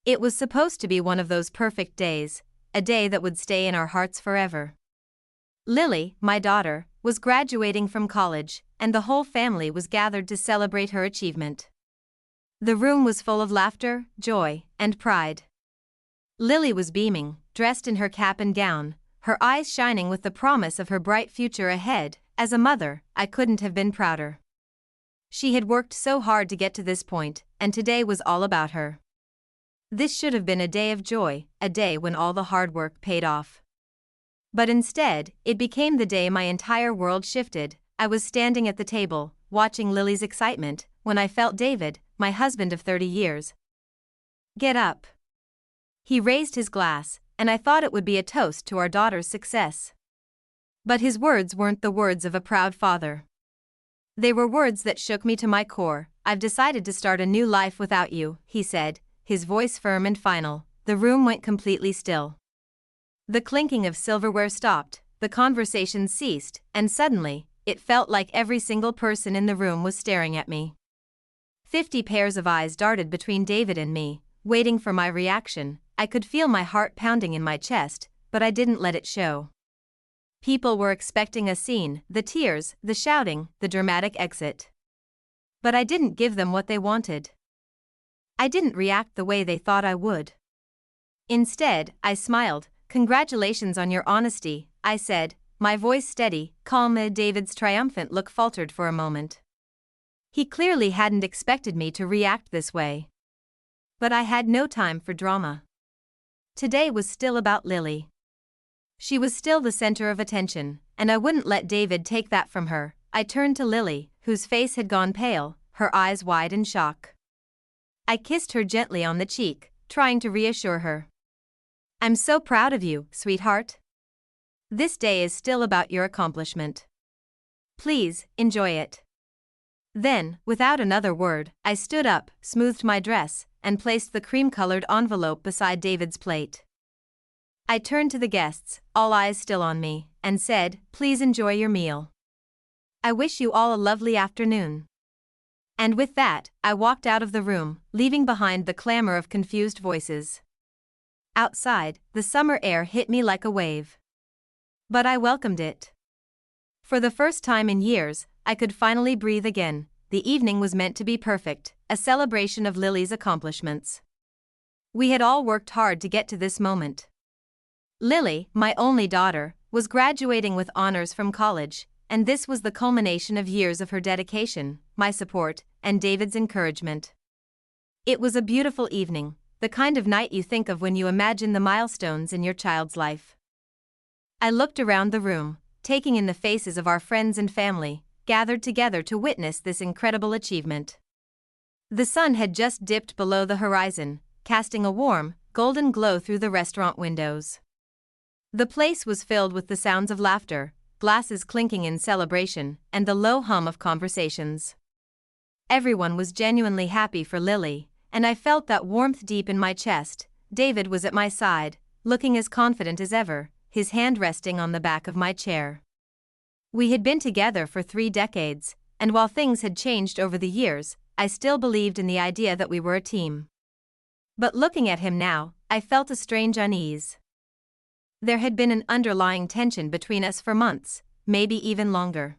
It was supposed to be one of those perfect days, a day that would stay in our hearts forever. Lily, my daughter, was graduating from college, and the whole family was gathered to celebrate her achievement. The room was full of laughter, joy, and pride. Lily was beaming, dressed in her cap and gown, her eyes shining with the promise of her bright future ahead. As a mother, I couldn't have been prouder. She had worked so hard to get to this point, and today was all about her. This should have been a day of joy, a day when all the hard work paid off. But instead, it became the day my entire world shifted. I was standing at the table, watching Lily's excitement, when I felt David, my husband of 30 years, get up. He raised his glass, and I thought it would be a toast to our daughter's success. But his words weren't the words of a proud father. They were words that shook me to my core. I've decided to start a new life without you, he said, his voice firm and final. The room went completely still. The clinking of silverware stopped, the conversation ceased, and suddenly, it felt like every single person in the room was staring at me. 50 pairs of eyes darted between David and me, waiting for my reaction. I could feel my heart pounding in my chest, but I didn't let it show. People were expecting a scene, the tears, the shouting, the dramatic exit. But I didn't give them what they wanted. I didn't react the way they thought I would. Instead, I smiled. Congratulations on your honesty, I said, my voice steady, calm. David's triumphant look faltered for a moment. He clearly hadn't expected me to react this way. But I had no time for drama. Today was still about Lily. She was still the center of attention, and I wouldn't let David take that from her. I turned to Lily, whose face had gone pale, her eyes wide in shock. I kissed her gently on the cheek, trying to reassure her. I'm so proud of you, sweetheart. This day is still about your accomplishment. Please, enjoy it. Then, without another word, I stood up, smoothed my dress, and placed the cream-colored envelope beside David's plate. I turned to the guests, all eyes still on me, and said, please enjoy your meal. I wish you all a lovely afternoon. And with that, I walked out of the room, leaving behind the clamor of confused voices. Outside, the summer air hit me like a wave. But I welcomed it. For the first time in years, I could finally breathe again. The evening was meant to be perfect, a celebration of Lily's accomplishments. We had all worked hard to get to this moment. Lily, my only daughter, was graduating with honors from college, and this was the culmination of years of her dedication, my support, and David's encouragement. It was a beautiful evening, the kind of night you think of when you imagine the milestones in your child's life. I looked around the room, taking in the faces of our friends and family, gathered together to witness this incredible achievement. The sun had just dipped below the horizon, casting a warm, golden glow through the restaurant windows. The place was filled with the sounds of laughter, glasses clinking in celebration, and the low hum of conversations. Everyone was genuinely happy for Lily, and I felt that warmth deep in my chest. David was at my side, looking as confident as ever, his hand resting on the back of my chair. We had been together for 3 decades, and while things had changed over the years, I still believed in the idea that we were a team. But looking at him now, I felt a strange unease. There had been an underlying tension between us for months, maybe even longer.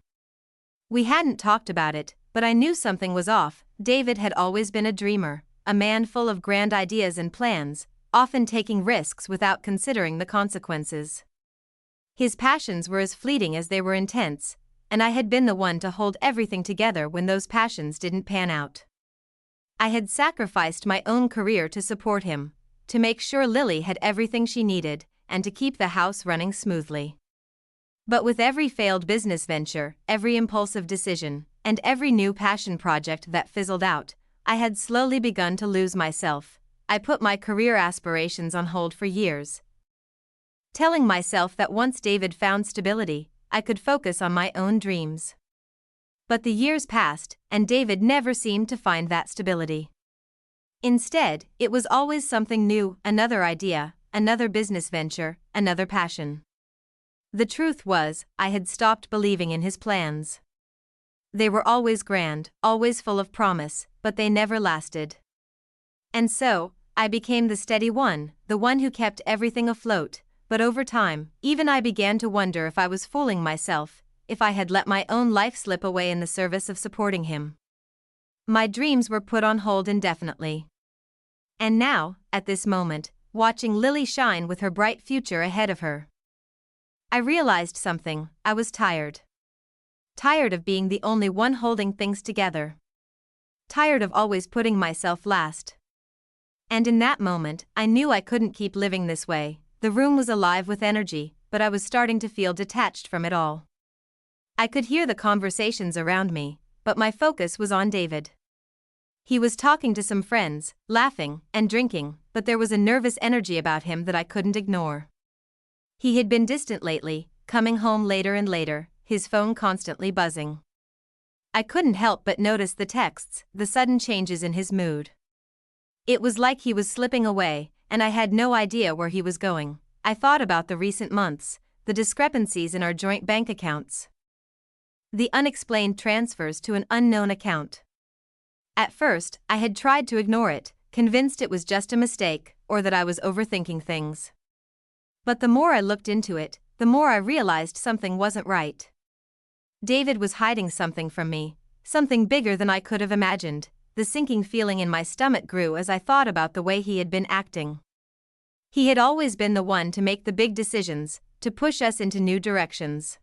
We hadn't talked about it, but I knew something was off. David had always been a dreamer, a man full of grand ideas and plans, often taking risks without considering the consequences. His passions were as fleeting as they were intense, and I had been the one to hold everything together when those passions didn't pan out. I had sacrificed my own career to support him, to make sure Lily had everything she needed, and to keep the house running smoothly. But with every failed business venture, every impulsive decision, and every new passion project that fizzled out, I had slowly begun to lose myself. I put my career aspirations on hold for years, telling myself that once David found stability, I could focus on my own dreams. But the years passed, and David never seemed to find that stability. Instead, it was always something new, another idea, another business venture, another passion. The truth was, I had stopped believing in his plans. They were always grand, always full of promise, but they never lasted. And so, I became the steady one, the one who kept everything afloat, but over time, even I began to wonder if I was fooling myself, if I had let my own life slip away in the service of supporting him. My dreams were put on hold indefinitely. And now, at this moment, watching Lily shine with her bright future ahead of her, I realized something. I was tired. Tired of being the only one holding things together. Tired of always putting myself last. And in that moment, I knew I couldn't keep living this way. The room was alive with energy, but I was starting to feel detached from it all. I could hear the conversations around me, but my focus was on David. He was talking to some friends, laughing and drinking, but there was a nervous energy about him that I couldn't ignore. He had been distant lately, coming home later and later, his phone constantly buzzing. I couldn't help but notice the texts, the sudden changes in his mood. It was like he was slipping away, and I had no idea where he was going. I thought about the recent months, the discrepancies in our joint bank accounts, the unexplained transfers to an unknown account. At first, I had tried to ignore it, convinced it was just a mistake, or that I was overthinking things. But the more I looked into it, the more I realized something wasn't right. David was hiding something from me, something bigger than I could have imagined. The sinking feeling in my stomach grew as I thought about the way he had been acting. He had always been the one to make the big decisions, to push us into new directions.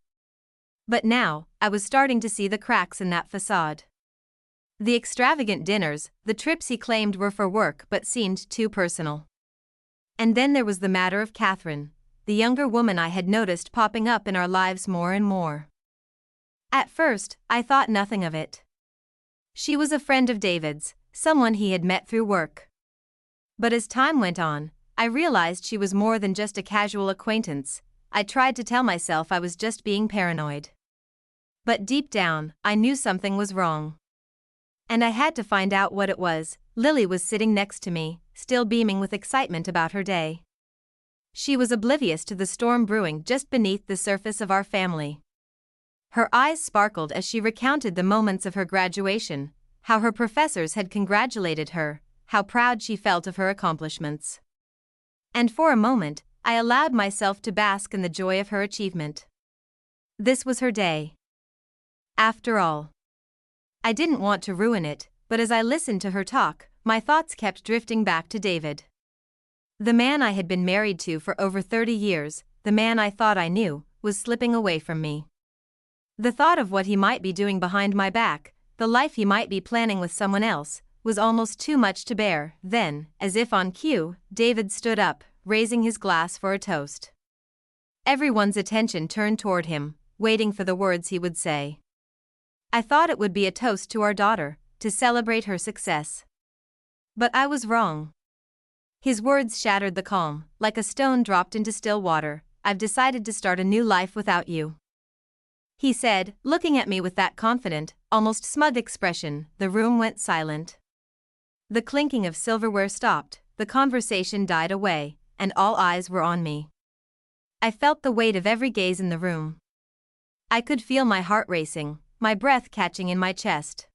But now, I was starting to see the cracks in that facade. The extravagant dinners, the trips he claimed were for work but seemed too personal. And then there was the matter of Catherine, the younger woman I had noticed popping up in our lives more and more. At first, I thought nothing of it. She was a friend of David's, someone he had met through work. But as time went on, I realized she was more than just a casual acquaintance. I tried to tell myself I was just being paranoid. But deep down, I knew something was wrong. And I had to find out what it was. Lily was sitting next to me, still beaming with excitement about her day. She was oblivious to the storm brewing just beneath the surface of our family. Her eyes sparkled as she recounted the moments of her graduation, how her professors had congratulated her, how proud she felt of her accomplishments. And for a moment, I allowed myself to bask in the joy of her achievement. This was her day. After all, I didn't want to ruin it, but as I listened to her talk, my thoughts kept drifting back to David. The man I had been married to for over 30 years, the man I thought I knew, was slipping away from me. The thought of what he might be doing behind my back, the life he might be planning with someone else, was almost too much to bear. Then, as if on cue, David stood up, raising his glass for a toast. Everyone's attention turned toward him, waiting for the words he would say. I thought it would be a toast to our daughter, to celebrate her success. But I was wrong. His words shattered the calm, like a stone dropped into still water. I've decided to start a new life without you, he said, looking at me with that confident, almost smug expression. The room went silent. The clinking of silverware stopped, the conversation died away, and all eyes were on me. I felt the weight of every gaze in the room. I could feel my heart racing, my breath catching in my chest.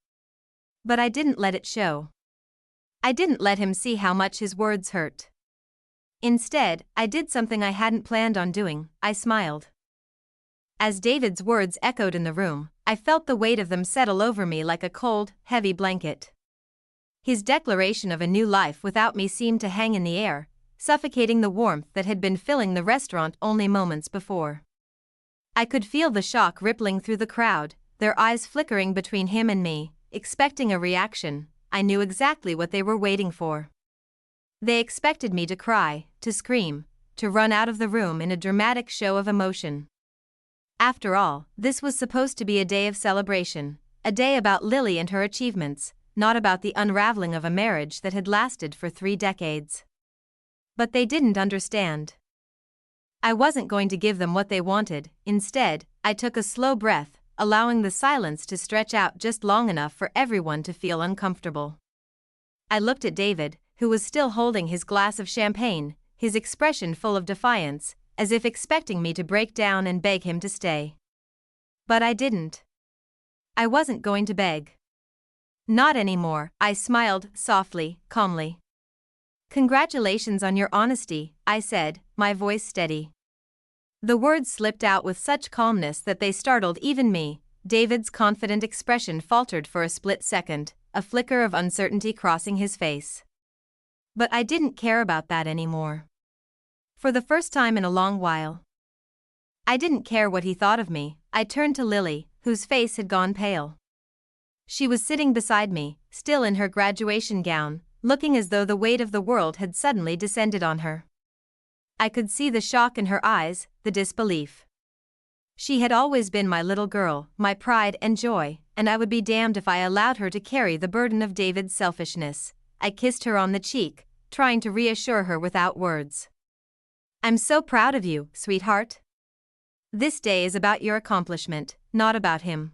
But I didn't let it show. I didn't let him see how much his words hurt. Instead, I did something I hadn't planned on doing. I smiled. As David's words echoed in the room, I felt the weight of them settle over me like a cold, heavy blanket. His declaration of a new life without me seemed to hang in the air, suffocating the warmth that had been filling the restaurant only moments before. I could feel the shock rippling through the crowd, their eyes flickering between him and me, expecting a reaction. I knew exactly what they were waiting for. They expected me to cry, to scream, to run out of the room in a dramatic show of emotion. After all, this was supposed to be a day of celebration, a day about Lily and her achievements, not about the unraveling of a marriage that had lasted for 3 decades. But they didn't understand. I wasn't going to give them what they wanted. Instead, I took a slow breath, allowing the silence to stretch out just long enough for everyone to feel uncomfortable. I looked at David, who was still holding his glass of champagne, his expression full of defiance, as if expecting me to break down and beg him to stay. But I didn't. I wasn't going to beg. Not anymore. I smiled, softly, calmly. "Congratulations on your honesty," I said, my voice steady. The words slipped out with such calmness that they startled even me. David's confident expression faltered for a split second, a flicker of uncertainty crossing his face. But I didn't care about that anymore. For the first time in a long while. I didn't care what he thought of me. I turned to Lily, whose face had gone pale. She was sitting beside me, still in her graduation gown, looking as though the weight of the world had suddenly descended on her. I could see the shock in her eyes, the disbelief. She had always been my little girl, my pride and joy, and I would be damned if I allowed her to carry the burden of David's selfishness. I kissed her on the cheek, trying to reassure her without words. "I'm so proud of you, sweetheart. This day is about your accomplishment, not about him."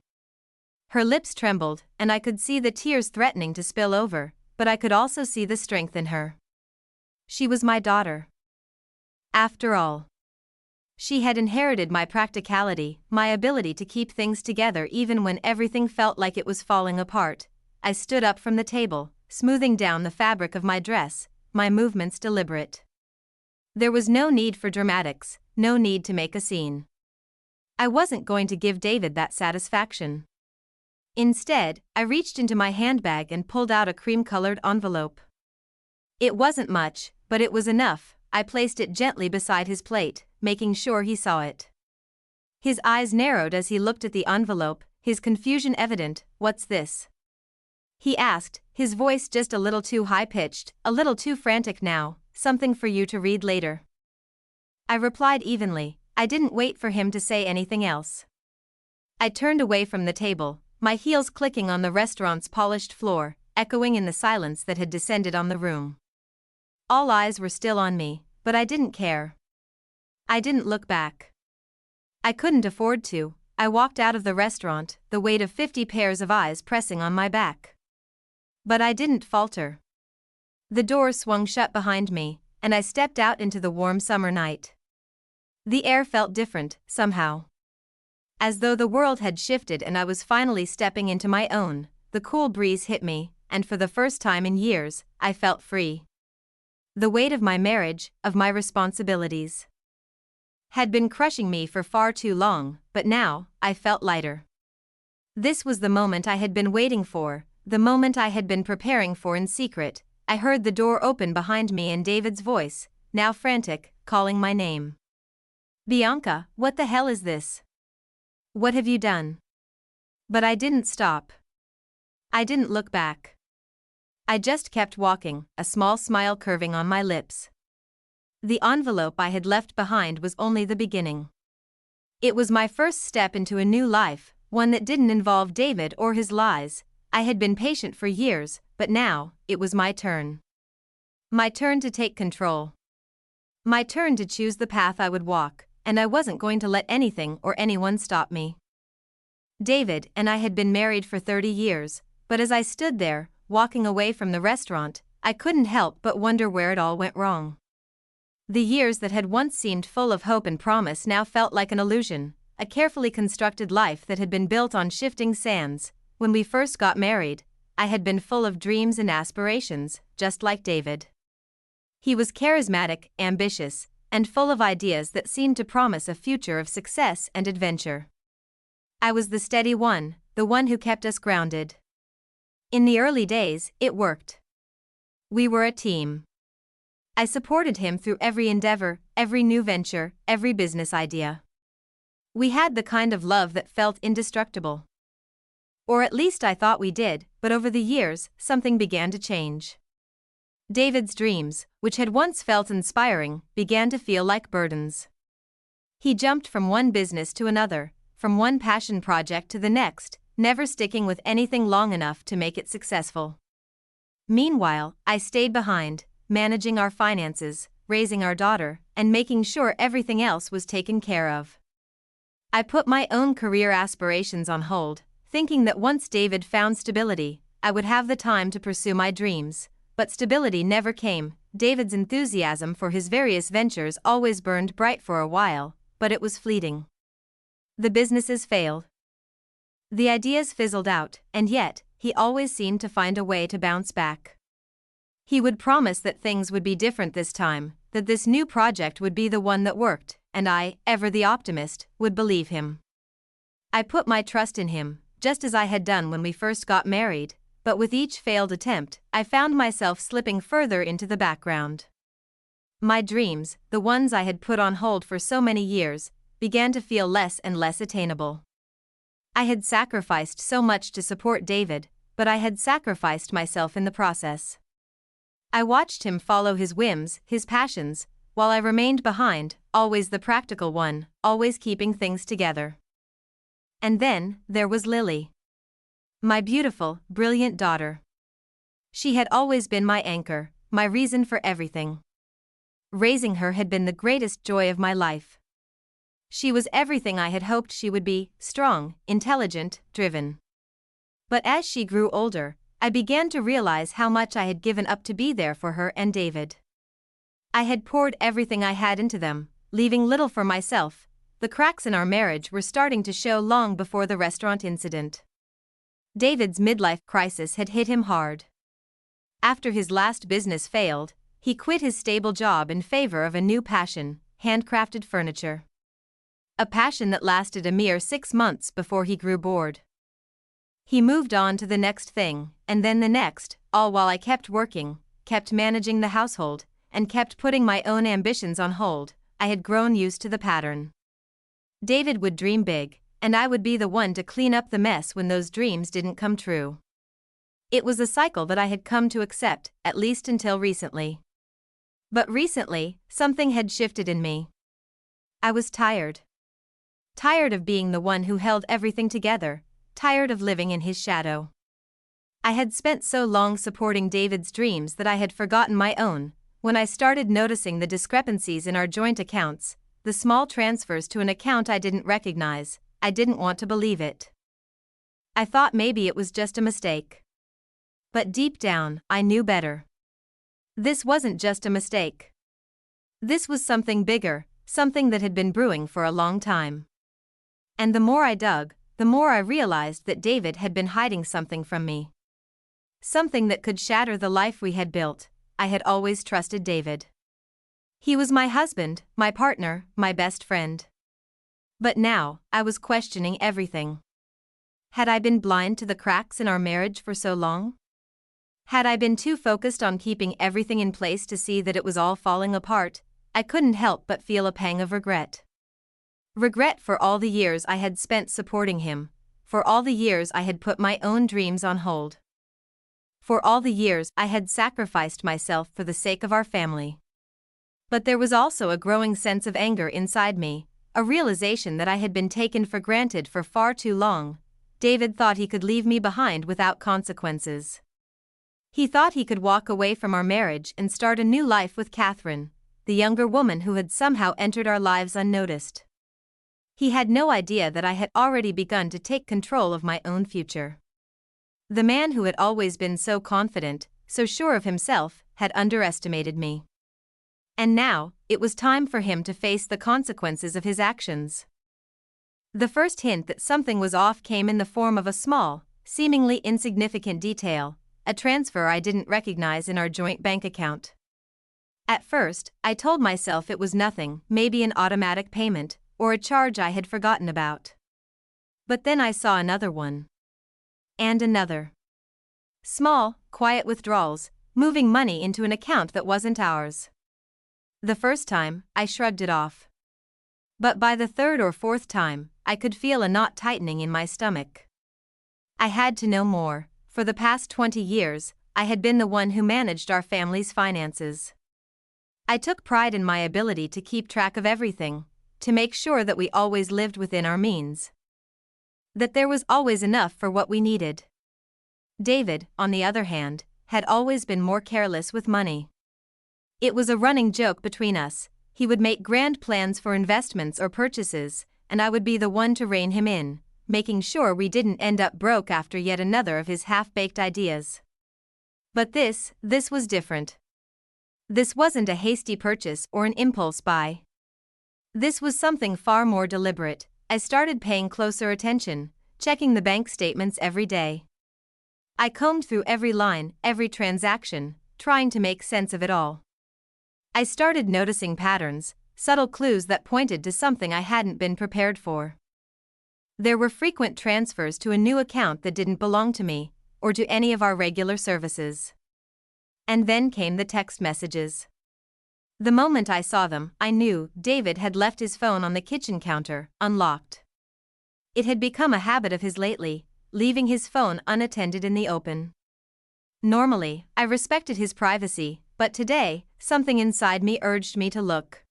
Her lips trembled, and I could see the tears threatening to spill over, but I could also see the strength in her. She was my daughter. After all, she had inherited my practicality, my ability to keep things together even when everything felt like it was falling apart. I stood up from the table, smoothing down the fabric of my dress, my movements deliberate. There was no need for dramatics, no need to make a scene. I wasn't going to give David that satisfaction. Instead, I reached into my handbag and pulled out a cream-colored envelope. It wasn't much, but it was enough. I placed it gently beside his plate, making sure he saw it. His eyes narrowed as he looked at the envelope, his confusion evident. "What's this?" he asked, his voice just a little too high-pitched, a little too frantic now. "Something for you to read later." I replied evenly. I didn't wait for him to say anything else. I turned away from the table, my heels clicking on the restaurant's polished floor, echoing in the silence that had descended on the room. All eyes were still on me, but I didn't care. I didn't look back. I couldn't afford to. I walked out of the restaurant, the weight of 50 pairs of eyes pressing on my back. But I didn't falter. The door swung shut behind me, and I stepped out into the warm summer night. The air felt different, somehow. As though the world had shifted and I was finally stepping into my own. The cool breeze hit me, and for the first time in years, I felt free. The weight of my marriage, of my responsibilities, had been crushing me for far too long, but now, I felt lighter. This was the moment I had been waiting for, the moment I had been preparing for in secret. I heard the door open behind me and David's voice, now frantic, calling my name. "Bianca, what the hell is this? What have you done?" But I didn't stop. I didn't look back. I just kept walking, a small smile curving on my lips. The envelope I had left behind was only the beginning. It was my first step into a new life, one that didn't involve David or his lies. I had been patient for years, but now, it was my turn. My turn to take control. My turn to choose the path I would walk, and I wasn't going to let anything or anyone stop me. David and I had been married for 30 years, but as I stood there, walking away from the restaurant, I couldn't help but wonder where it all went wrong. The years that had once seemed full of hope and promise now felt like an illusion, a carefully constructed life that had been built on shifting sands. When we first got married, I had been full of dreams and aspirations, just like David. He was charismatic, ambitious, and full of ideas that seemed to promise a future of success and adventure. I was the steady one, the one who kept us grounded. In the early days, it worked. We were a team. I supported him through every endeavor, every new venture, every business idea. We had the kind of love that felt indestructible. Or at least I thought we did, but over the years, something began to change. David's dreams, which had once felt inspiring, began to feel like burdens. He jumped from one business to another, from one passion project to the next, never sticking with anything long enough to make it successful. Meanwhile, I stayed behind, managing our finances, raising our daughter, and making sure everything else was taken care of. I put my own career aspirations on hold, thinking that once David found stability, I would have the time to pursue my dreams. But stability never came. David's enthusiasm for his various ventures always burned bright for a while, but it was fleeting. The businesses failed. The ideas fizzled out, and yet, he always seemed to find a way to bounce back. He would promise that things would be different this time, that this new project would be the one that worked, and I, ever the optimist, would believe him. I put my trust in him, just as I had done when we first got married, but with each failed attempt, I found myself slipping further into the background. My dreams, the ones I had put on hold for so many years, began to feel less and less attainable. I had sacrificed so much to support David, but I had sacrificed myself in the process. I watched him follow his whims, his passions, while I remained behind, always the practical one, always keeping things together. And then, there was Lily. My beautiful, brilliant daughter. She had always been my anchor, my reason for everything. Raising her had been the greatest joy of my life. She was everything I had hoped she would be: strong, intelligent, driven. But as she grew older, I began to realize how much I had given up to be there for her and David. I had poured everything I had into them, leaving little for myself. The cracks in our marriage were starting to show long before the restaurant incident. David's midlife crisis had hit him hard. After his last business failed, he quit his stable job in favor of a new passion: handcrafted furniture. A passion that lasted a mere 6 months before he grew bored. He moved on to the next thing, and then the next, all while I kept working, kept managing the household, and kept putting my own ambitions on hold. I had grown used to the pattern. David would dream big, and I would be the one to clean up the mess when those dreams didn't come true. It was a cycle that I had come to accept, at least until recently. But recently, something had shifted in me. I was tired. Tired of being the one who held everything together, tired of living in his shadow. I had spent so long supporting David's dreams that I had forgotten my own. When I started noticing the discrepancies in our joint accounts, the small transfers to an account I didn't recognize, I didn't want to believe it. I thought maybe it was just a mistake. But deep down, I knew better. This wasn't just a mistake. This was something bigger, something that had been brewing for a long time. And the more I dug, the more I realized that David had been hiding something from me. Something that could shatter the life we had built. I had always trusted David. He was my husband, my partner, my best friend. But now, I was questioning everything. Had I been blind to the cracks in our marriage for so long? Had I been too focused on keeping everything in place to see that it was all falling apart? I couldn't help but feel a pang of regret. Regret for all the years I had spent supporting him, for all the years I had put my own dreams on hold. For all the years I had sacrificed myself for the sake of our family. But there was also a growing sense of anger inside me, a realization that I had been taken for granted for far too long. David thought he could leave me behind without consequences. He thought he could walk away from our marriage and start a new life with Catherine, the younger woman who had somehow entered our lives unnoticed. He had no idea that I had already begun to take control of my own future. The man who had always been so confident, so sure of himself, had underestimated me. And now, it was time for him to face the consequences of his actions. The first hint that something was off came in the form of a small, seemingly insignificant detail: a transfer I didn't recognize in our joint bank account. At first, I told myself it was nothing, maybe an automatic payment, or a charge I had forgotten about. But then I saw another one. And another. Small, quiet withdrawals, moving money into an account that wasn't ours. The first time, I shrugged it off. But by the third or fourth time, I could feel a knot tightening in my stomach. I had to know more. For the past 20 years, I had been the one who managed our family's finances. I took pride in my ability to keep track of everything, to make sure that we always lived within our means. That there was always enough for what we needed. David, on the other hand, had always been more careless with money. It was a running joke between us. He would make grand plans for investments or purchases, and I would be the one to rein him in, making sure we didn't end up broke after yet another of his half-baked ideas. But this was different. This wasn't a hasty purchase or an impulse buy. This was something far more deliberate. I started paying closer attention, checking the bank statements every day. I combed through every line, every transaction, trying to make sense of it all. I started noticing patterns, subtle clues that pointed to something I hadn't been prepared for. There were frequent transfers to a new account that didn't belong to me, or to any of our regular services. And then came the text messages. The moment I saw them, I knew David had left his phone on the kitchen counter, unlocked. It had become a habit of his lately, leaving his phone unattended in the open. Normally, I respected his privacy, but today, something inside me urged me to look.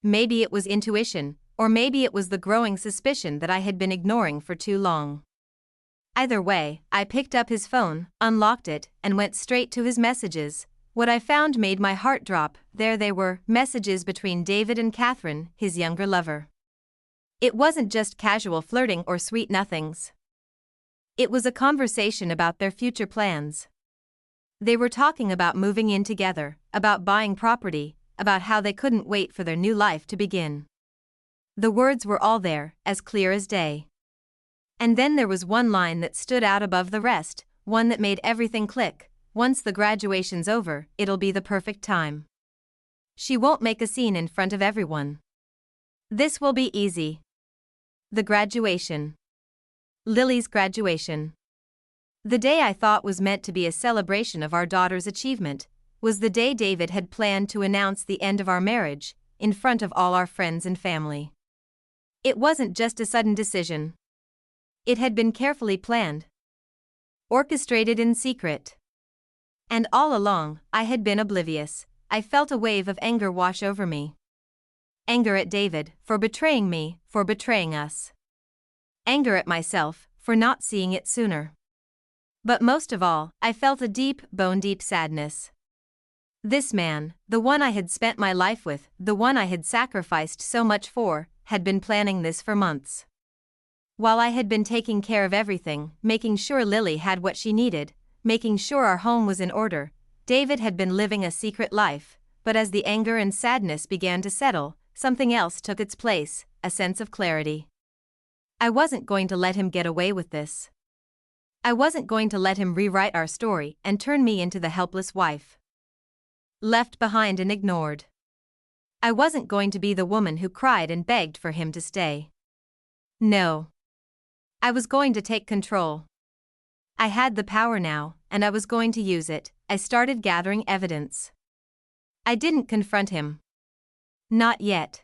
Maybe it was intuition, or maybe it was the growing suspicion that I had been ignoring for too long. Either way, I picked up his phone, unlocked it, and went straight to his messages. What I found made my heart drop. There they were, messages between David and Catherine, his younger lover. It wasn't just casual flirting or sweet nothings. It was a conversation about their future plans. They were talking about moving in together, about buying property, about how they couldn't wait for their new life to begin. The words were all there, as clear as day. And then there was one line that stood out above the rest, one that made everything click. Once the graduation's over, it'll be the perfect time. She won't make a scene in front of everyone. This will be easy. The graduation. Lily's graduation. The day I thought was meant to be a celebration of our daughter's achievement, was the day David had planned to announce the end of our marriage, in front of all our friends and family. It wasn't just a sudden decision. It had been carefully planned. Orchestrated in secret. And all along, I had been oblivious. I felt a wave of anger wash over me. Anger at David, for betraying me, for betraying us. Anger at myself, for not seeing it sooner. But most of all, I felt a deep, bone-deep sadness. This man, the one I had spent my life with, the one I had sacrificed so much for, had been planning this for months. While I had been taking care of everything, making sure Lily had what she needed, making sure our home was in order, David had been living a secret life. But as the anger and sadness began to settle, something else took its place, a sense of clarity. I wasn't going to let him get away with this. I wasn't going to let him rewrite our story and turn me into the helpless wife. Left behind and ignored. I wasn't going to be the woman who cried and begged for him to stay. No. I was going to take control. I had the power now, and I was going to use it. I started gathering evidence. I didn't confront him. Not yet.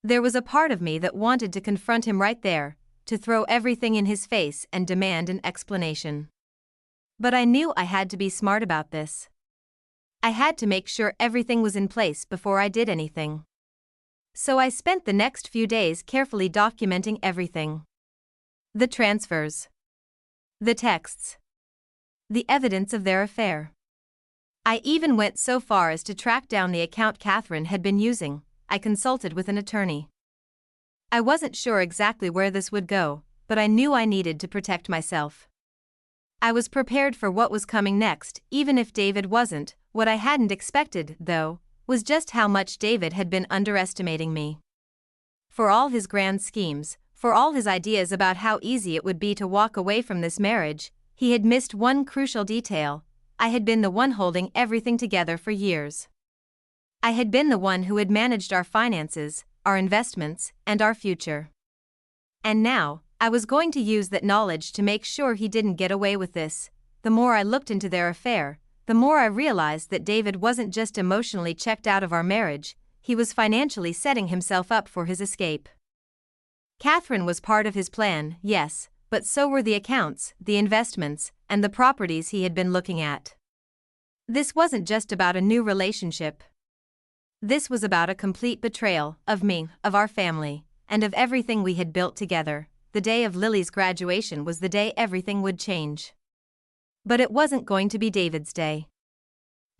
There was a part of me that wanted to confront him right there, to throw everything in his face and demand an explanation. But I knew I had to be smart about this. I had to make sure everything was in place before I did anything. So I spent the next few days carefully documenting everything. The transfers. The texts. The evidence of their affair. I even went so far as to track down the account Catherine had been using. I consulted with an attorney. I wasn't sure exactly where this would go, but I knew I needed to protect myself. I was prepared for what was coming next, even if David wasn't. What I hadn't expected, though, was just how much David had been underestimating me. For all his grand schemes, for all his ideas about how easy it would be to walk away from this marriage, he had missed one crucial detail. I had been the one holding everything together for years. I had been the one who had managed our finances, our investments, and our future. And now, I was going to use that knowledge to make sure he didn't get away with this. The more I looked into their affair, the more I realized that David wasn't just emotionally checked out of our marriage, he was financially setting himself up for his escape. Catherine was part of his plan, yes, but so were the accounts, the investments, and the properties he had been looking at. This wasn't just about a new relationship. This was about a complete betrayal of me, of our family, and of everything we had built together. The day of Lily's graduation was the day everything would change. But it wasn't going to be David's day.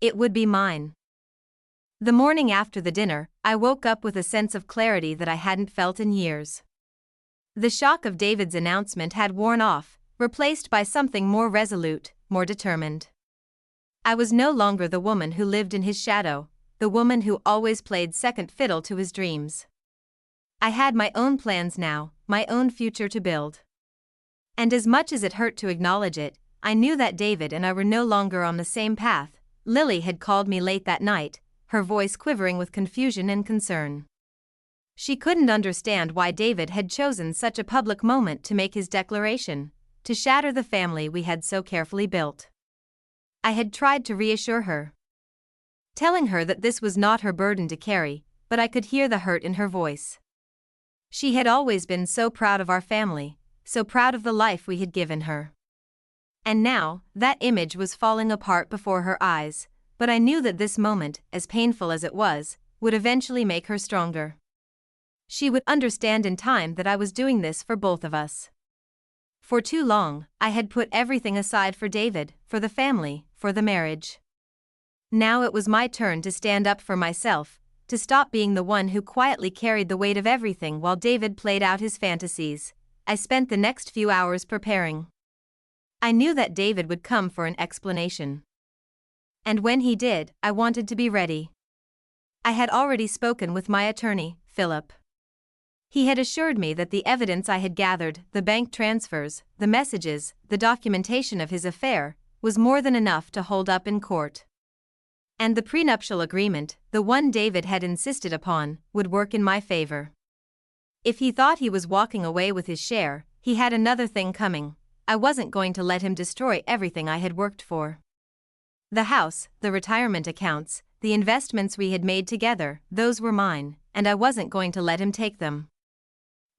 It would be mine. The morning after the dinner, I woke up with a sense of clarity that I hadn't felt in years. The shock of David's announcement had worn off, replaced by something more resolute, more determined. I was no longer the woman who lived in his shadow, the woman who always played second fiddle to his dreams. I had my own plans now, my own future to build. And as much as it hurt to acknowledge it, I knew that David and I were no longer on the same path. Lily had called me late that night, her voice quivering with confusion and concern. She couldn't understand why David had chosen such a public moment to make his declaration, to shatter the family we had so carefully built. I had tried to reassure her, telling her that this was not her burden to carry, but I could hear the hurt in her voice. She had always been so proud of our family, so proud of the life we had given her. And now, that image was falling apart before her eyes, but I knew that this moment, as painful as it was, would eventually make her stronger. She would understand in time that I was doing this for both of us. For too long, I had put everything aside for David, for the family, for the marriage. Now it was my turn to stand up for myself, to stop being the one who quietly carried the weight of everything while David played out his fantasies. I spent the next few hours preparing. I knew that David would come for an explanation. And when he did, I wanted to be ready. I had already spoken with my attorney, Philip. He had assured me that the evidence I had gathered, the bank transfers, the messages, the documentation of his affair, was more than enough to hold up in court. And the prenuptial agreement, the one David had insisted upon, would work in my favor. If he thought he was walking away with his share, he had another thing coming. I wasn't going to let him destroy everything I had worked for. The house, the retirement accounts, the investments we had made together, those were mine, and I wasn't going to let him take them.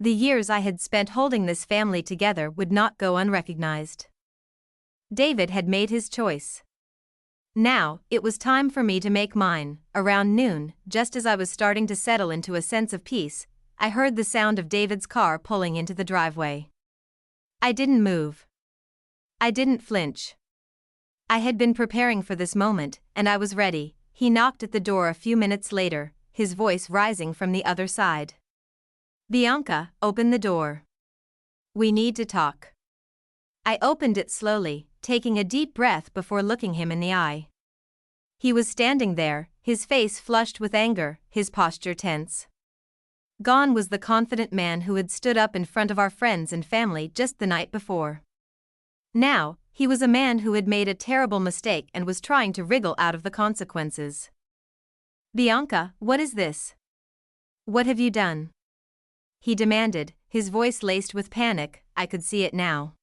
The years I had spent holding this family together would not go unrecognized. David had made his choice. Now, it was time for me to make mine. Around noon, just as I was starting to settle into a sense of peace, I heard the sound of David's car pulling into the driveway. I didn't move. I didn't flinch. I had been preparing for this moment, and I was ready. He knocked at the door a few minutes later, his voice rising from the other side. "Bianca, open the door. We need to talk." I opened it slowly, taking a deep breath before looking him in the eye. He was standing there, his face flushed with anger, his posture tense. Gone was the confident man who had stood up in front of our friends and family just the night before. Now, he was a man who had made a terrible mistake and was trying to wriggle out of the consequences. "Bianca, what is this? What have you done?" he demanded, his voice laced with panic. I could see it now.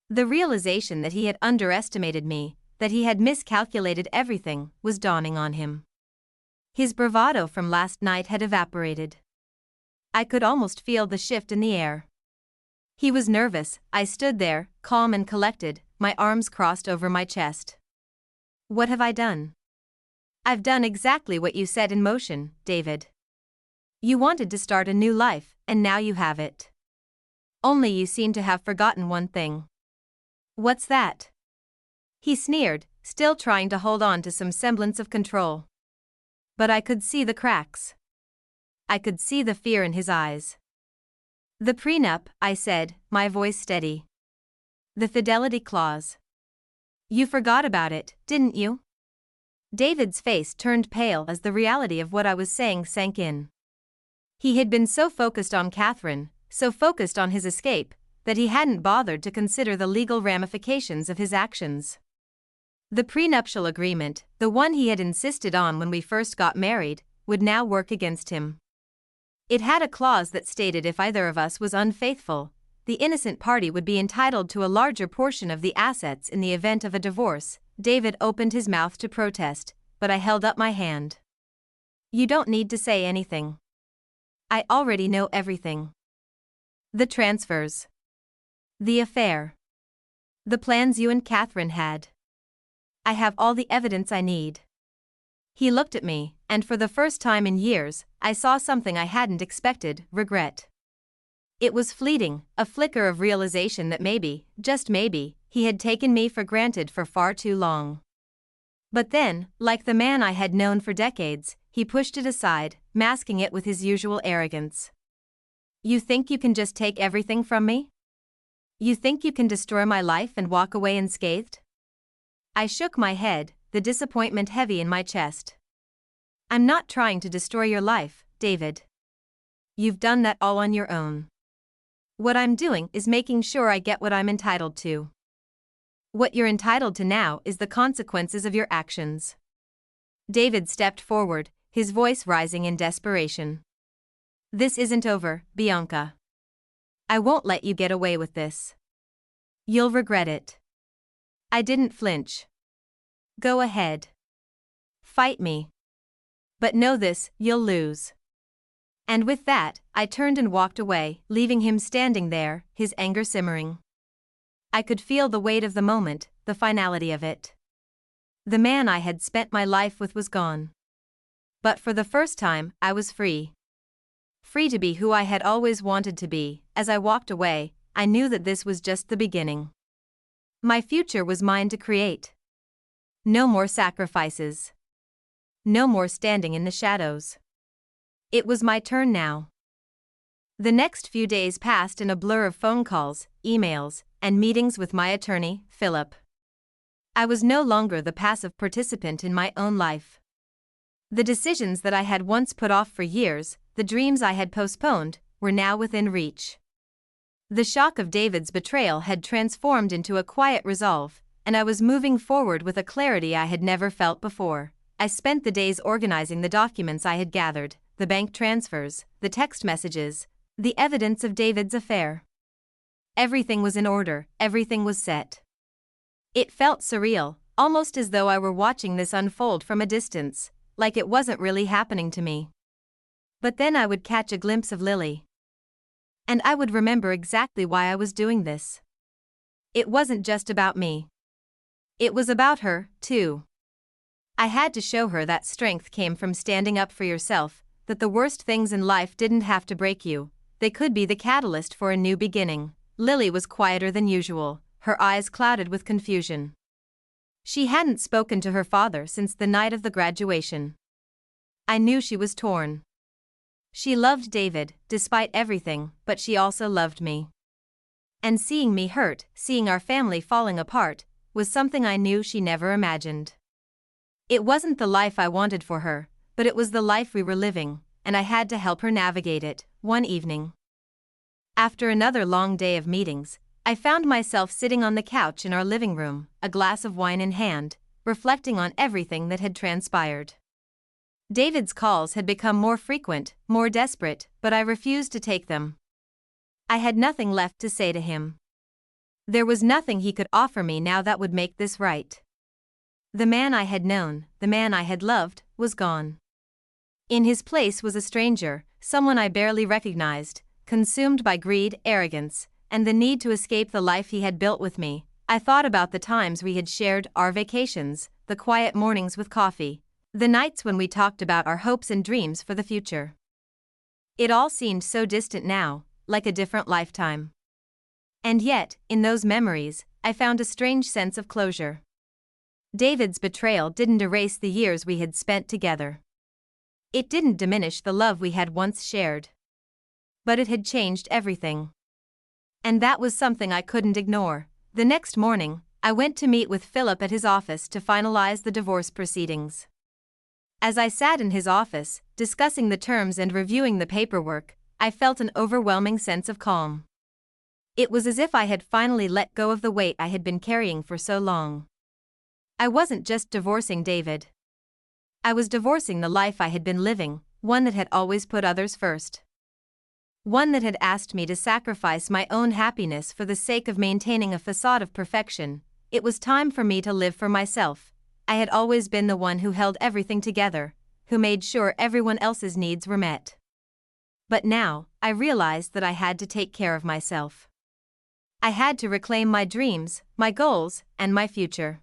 The realization that he had underestimated me, that he had miscalculated everything, was dawning on him. His bravado from last night had evaporated. I could almost feel the shift in the air. He was nervous. I stood there, calm and collected, my arms crossed over my chest. "What have I done?" "I've done exactly what you set in motion, David. You wanted to start a new life, and now you have it. Only you seem to have forgotten one thing." "What's that?" he sneered, still trying to hold on to some semblance of control. But I could see the cracks. I could see the fear in his eyes. "The prenup," I said, my voice steady. "The fidelity clause. You forgot about it, didn't you?" David's face turned pale as the reality of what I was saying sank in. He had been so focused on Catherine, so focused on his escape, that he hadn't bothered to consider the legal ramifications of his actions. The prenuptial agreement, the one he had insisted on when we first got married, would now work against him. It had a clause that stated if either of us was unfaithful, the innocent party would be entitled to a larger portion of the assets in the event of a divorce. David opened his mouth to protest, but I held up my hand. "You don't need to say anything. I already know everything. The transfers. The affair. The plans you and Catherine had. I have all the evidence I need." He looked at me, and for the first time in years, I saw something I hadn't expected: regret. It was fleeting, a flicker of realization that maybe, just maybe, he had taken me for granted for far too long. But then, like the man I had known for decades, he pushed it aside, masking it with his usual arrogance. "You think you can just take everything from me? You think you can destroy my life and walk away unscathed?" I shook my head, the disappointment heavy in my chest. "I'm not trying to destroy your life, David. You've done that all on your own. What I'm doing is making sure I get what I'm entitled to." What you're entitled to now is the consequences of your actions. David stepped forward, his voice rising in desperation. This isn't over, Bianca. I won't let you get away with this. You'll regret it. I didn't flinch. Go ahead. Fight me. But know this, you'll lose. And with that, I turned and walked away, leaving him standing there, his anger simmering. I could feel the weight of the moment, the finality of it. The man I had spent my life with was gone. But for the first time, I was free. Free to be who I had always wanted to be. As I walked away, I knew that this was just the beginning. My future was mine to create. No more sacrifices. No more standing in the shadows. It was my turn now. The next few days passed in a blur of phone calls, emails, and meetings with my attorney, Philip. I was no longer the passive participant in my own life. The decisions that I had once put off for years, the dreams I had postponed, were now within reach. The shock of David's betrayal had transformed into a quiet resolve, and I was moving forward with a clarity I had never felt before. I spent the days organizing the documents I had gathered, the bank transfers, the text messages, the evidence of David's affair. Everything was in order, everything was set. It felt surreal, almost as though I were watching this unfold from a distance, like it wasn't really happening to me. But then I would catch a glimpse of Lily. And I would remember exactly why I was doing this. It wasn't just about me. It was about her, too. I had to show her that strength came from standing up for yourself, that the worst things in life didn't have to break you, they could be the catalyst for a new beginning. Lily was quieter than usual, her eyes clouded with confusion. She hadn't spoken to her father since the night of the graduation. I knew she was torn. She loved David, despite everything, but she also loved me. And seeing me hurt, seeing our family falling apart, was something I knew she never imagined. It wasn't the life I wanted for her, but it was the life we were living, and I had to help her navigate it. One evening, after another long day of meetings, I found myself sitting on the couch in our living room, a glass of wine in hand, reflecting on everything that had transpired. David's calls had become more frequent, more desperate, but I refused to take them. I had nothing left to say to him. There was nothing he could offer me now that would make this right. The man I had known, the man I had loved, was gone. In his place was a stranger, someone I barely recognized, consumed by greed, arrogance, and the need to escape the life he had built with me. I thought about the times we had shared, our vacations, the quiet mornings with coffee, the nights when we talked about our hopes and dreams for the future. It all seemed so distant now, like a different lifetime. And yet, in those memories, I found a strange sense of closure. David's betrayal didn't erase the years we had spent together. It didn't diminish the love we had once shared. But it had changed everything. And that was something I couldn't ignore. The next morning, I went to meet with Philip at his office to finalize the divorce proceedings. As I sat in his office, discussing the terms and reviewing the paperwork, I felt an overwhelming sense of calm. It was as if I had finally let go of the weight I had been carrying for so long. I wasn't just divorcing David. I was divorcing the life I had been living, one that had always put others first. One that had asked me to sacrifice my own happiness for the sake of maintaining a facade of perfection. It was time for me to live for myself. I had always been the one who held everything together, who made sure everyone else's needs were met. But now, I realized that I had to take care of myself. I had to reclaim my dreams, my goals, and my future.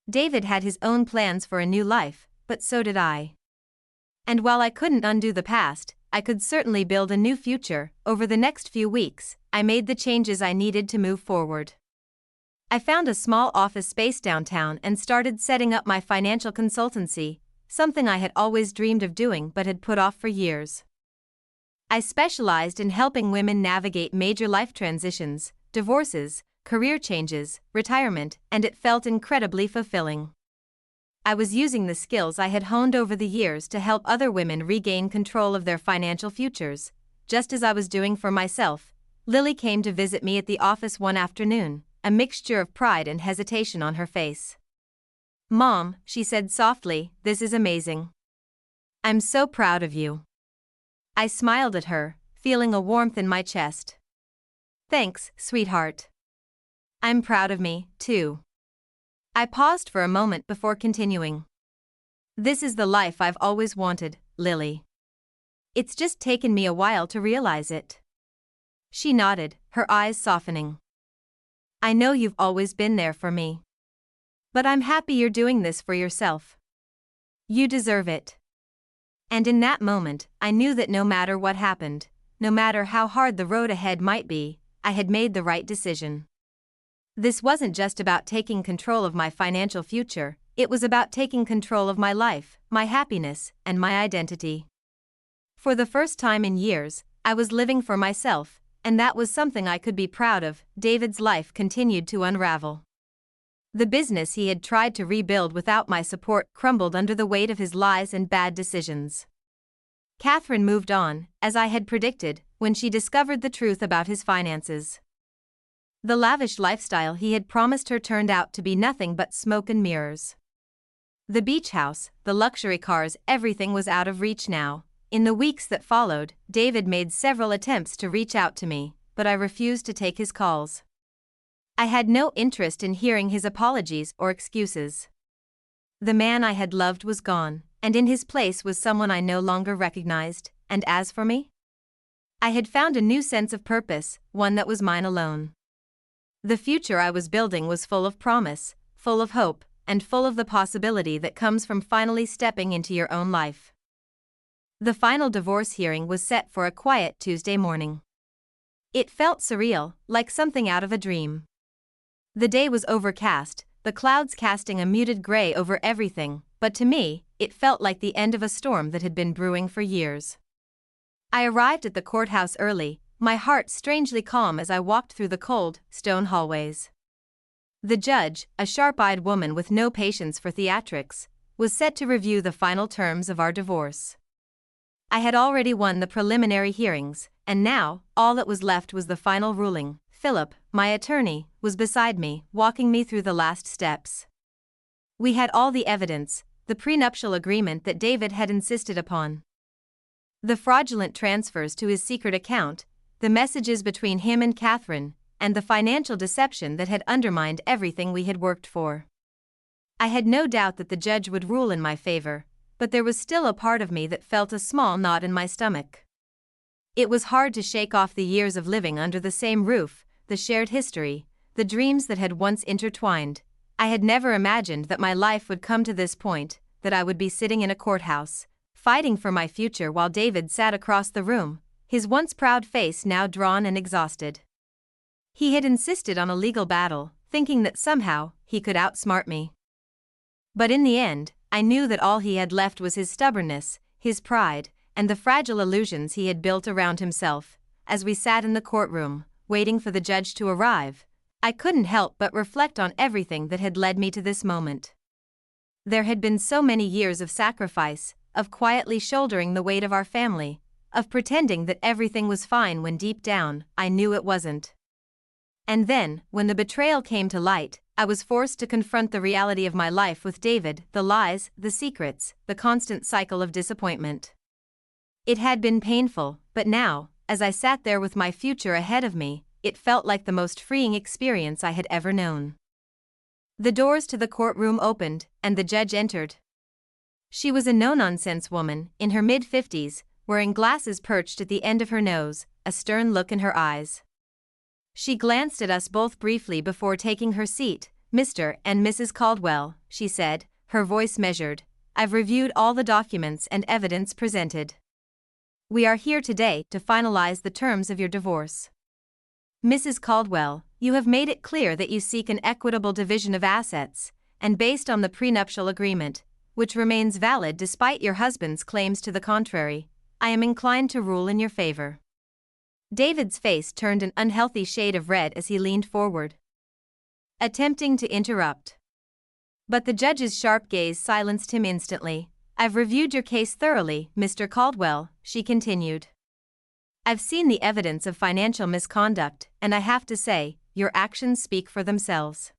David had his own plans for a new life, but so did I. And while I couldn't undo the past, I could certainly build a new future. Over the next few weeks, I made the changes I needed to move forward. I found a small office space downtown and started setting up my financial consultancy, something I had always dreamed of doing but had put off for years. I specialized in helping women navigate major life transitions, divorces, career changes, retirement, and it felt incredibly fulfilling. I was using the skills I had honed over the years to help other women regain control of their financial futures, just as I was doing for myself. Lily came to visit me at the office one afternoon, a mixture of pride and hesitation on her face. "Mom," she said softly, "this is amazing. I'm so proud of you." I smiled at her, feeling a warmth in my chest. "Thanks, sweetheart. I'm proud of me, too." I paused for a moment before continuing. "This is the life I've always wanted, Lily. It's just taken me a while to realize it." She nodded, her eyes softening. "I know you've always been there for me. But I'm happy you're doing this for yourself. You deserve it." And in that moment, I knew that no matter what happened, no matter how hard the road ahead might be, I had made the right decision. This wasn't just about taking control of my financial future, it was about taking control of my life, my happiness, and my identity. For the first time in years, I was living for myself, and that was something I could be proud of. David's life continued to unravel. The business he had tried to rebuild without my support crumbled under the weight of his lies and bad decisions. Catherine moved on, as I had predicted, when she discovered the truth about his finances. The lavish lifestyle he had promised her turned out to be nothing but smoke and mirrors. The beach house, the luxury cars, everything was out of reach now. In the weeks that followed, David made several attempts to reach out to me, but I refused to take his calls. I had no interest in hearing his apologies or excuses. The man I had loved was gone, and in his place was someone I no longer recognized, and as for me? I had found a new sense of purpose, one that was mine alone. The future I was building was full of promise, full of hope, and full of the possibility that comes from finally stepping into your own life. The final divorce hearing was set for a quiet Tuesday morning. It felt surreal, like something out of a dream. The day was overcast, the clouds casting a muted gray over everything, but to me, it felt like the end of a storm that had been brewing for years. I arrived at the courthouse early, my heart strangely calm as I walked through the cold, stone hallways. The judge, a sharp-eyed woman with no patience for theatrics, was set to review the final terms of our divorce. I had already won the preliminary hearings, and now, all that was left was the final ruling. Philip, my attorney, was beside me, walking me through the last steps. We had all the evidence, the prenuptial agreement that David had insisted upon, the fraudulent transfers to his secret account, the messages between him and Catherine, and the financial deception that had undermined everything we had worked for. I had no doubt that the judge would rule in my favor, but there was still a part of me that felt a small knot in my stomach. It was hard to shake off the years of living under the same roof, the shared history, the dreams that had once intertwined. I had never imagined that my life would come to this point, that I would be sitting in a courthouse, fighting for my future while David sat across the room, his once proud face now drawn and exhausted. He had insisted on a legal battle, thinking that somehow he could outsmart me. But in the end, I knew that all he had left was his stubbornness, his pride, and the fragile illusions he had built around himself. As we sat in the courtroom, waiting for the judge to arrive, I couldn't help but reflect on everything that had led me to this moment. There had been so many years of sacrifice, of quietly shouldering the weight of our family, of pretending that everything was fine when deep down, I knew it wasn't. And then, when the betrayal came to light, I was forced to confront the reality of my life with David, the lies, the secrets, the constant cycle of disappointment. It had been painful, but now, as I sat there with my future ahead of me, it felt like the most freeing experience I had ever known. The doors to the courtroom opened, and the judge entered. She was a no-nonsense woman, in her mid-50s, wearing glasses perched at the end of her nose, a stern look in her eyes. She glanced at us both briefly before taking her seat. "Mr. and Mrs. Caldwell," she said, her voice measured, "I've reviewed all the documents and evidence presented. We are here today to finalize the terms of your divorce. Mrs. Caldwell, you have made it clear that you seek an equitable division of assets, and based on the prenuptial agreement, which remains valid despite your husband's claims to the contrary, I am inclined to rule in your favor." David's face turned an unhealthy shade of red as he leaned forward, attempting to interrupt. But the judge's sharp gaze silenced him instantly. "I've reviewed your case thoroughly, Mr. Caldwell," she continued. "I've seen the evidence of financial misconduct, and I have to say, your actions speak for themselves.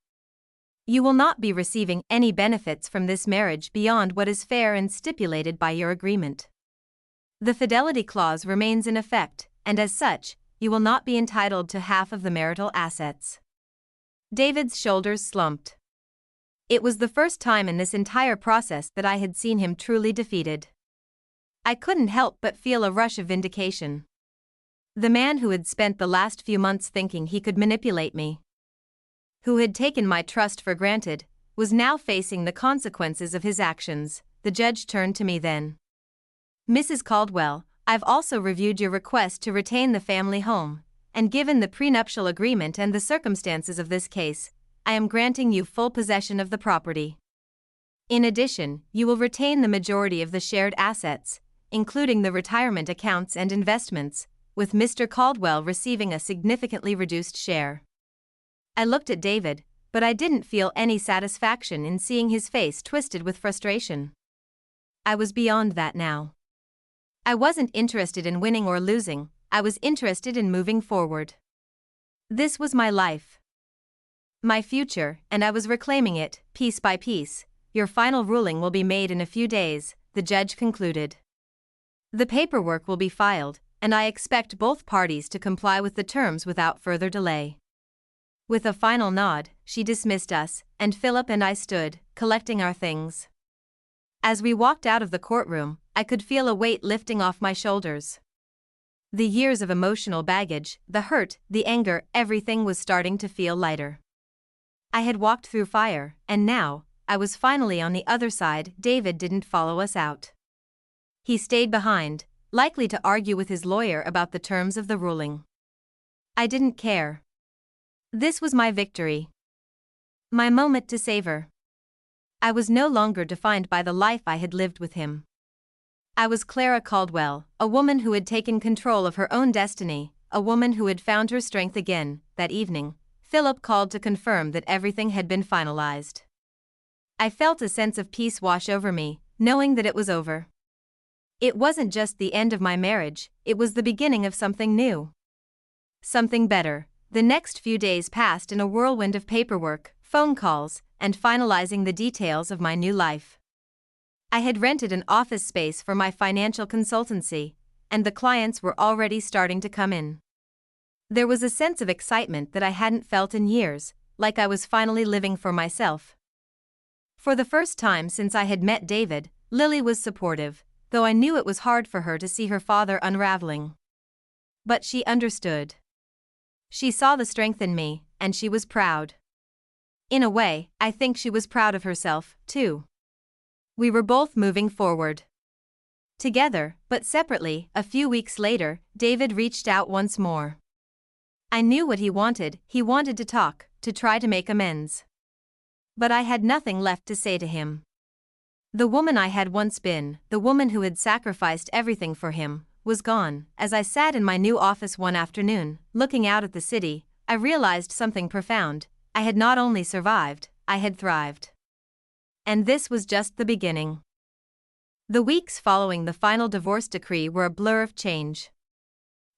You will not be receiving any benefits from this marriage beyond what is fair and stipulated by your agreement. The fidelity clause remains in effect, and as such, you will not be entitled to half of the marital assets. David's shoulders slumped. It was the first time in this entire process that I had seen him truly defeated. I couldn't help but feel a rush of vindication. The man who had spent the last few months thinking he could manipulate me, who had taken my trust for granted, was now facing the consequences of his actions. The judge turned to me then. Mrs. Caldwell, I've also reviewed your request to retain the family home, and given the prenuptial agreement and the circumstances of this case, I am granting you full possession of the property. In addition, you will retain the majority of the shared assets, including the retirement accounts and investments, with Mr. Caldwell receiving a significantly reduced share. I looked at David, but I didn't feel any satisfaction in seeing his face twisted with frustration. I was beyond that now. I wasn't interested in winning or losing, I was interested in moving forward. This was my life, my future, and I was reclaiming it, piece by piece. Your final ruling will be made in a few days, the judge concluded. The paperwork will be filed, and I expect both parties to comply with the terms without further delay. With a final nod, she dismissed us, and Philip and I stood, collecting our things. As we walked out of the courtroom, I could feel a weight lifting off my shoulders. The years of emotional baggage, the hurt, the anger, everything was starting to feel lighter. I had walked through fire, and now, I was finally on the other side. David didn't follow us out. He stayed behind, likely to argue with his lawyer about the terms of the ruling. I didn't care. This was my victory. My moment to savor. I was no longer defined by the life I had lived with him. I was Clara Caldwell, a woman who had taken control of her own destiny, a woman who had found her strength again. That evening, Philip called to confirm that everything had been finalized. I felt a sense of peace wash over me, knowing that it was over. It wasn't just the end of my marriage, it was the beginning of something new. Something better. The next few days passed in a whirlwind of paperwork, phone calls, and finalizing the details of my new life. I had rented an office space for my financial consultancy, and the clients were already starting to come in. There was a sense of excitement that I hadn't felt in years, like I was finally living for myself. For the first time since I had met David, Lily was supportive, though I knew it was hard for her to see her father unraveling. But she understood. She saw the strength in me, and she was proud. In a way, I think she was proud of herself, too. We were both moving forward. Together, but separately. A few weeks later, David reached out once more. I knew what he wanted to talk, to try to make amends. But I had nothing left to say to him. The woman I had once been, the woman who had sacrificed everything for him, was gone. As I sat in my new office one afternoon, looking out at the city, I realized something profound. I had not only survived, I had thrived. And this was just the beginning. The weeks following the final divorce decree were a blur of change.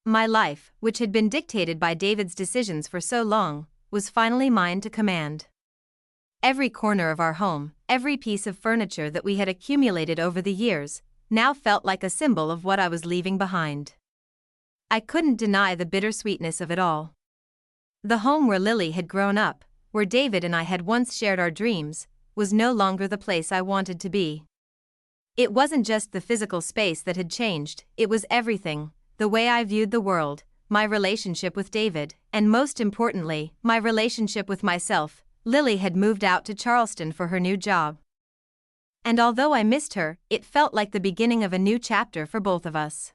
My life, which had been dictated by David's decisions for so long, was finally mine to command. Every corner of our home, every piece of furniture that we had accumulated over the years, now felt like a symbol of what I was leaving behind. I couldn't deny the bittersweetness of it all. The home where Lily had grown up, where David and I had once shared our dreams, was no longer the place I wanted to be. It wasn't just the physical space that had changed, it was everything, the way I viewed the world, my relationship with David, and most importantly, my relationship with myself. Lily had moved out to Charleston for her new job. And although I missed her, it felt like the beginning of a new chapter for both of us.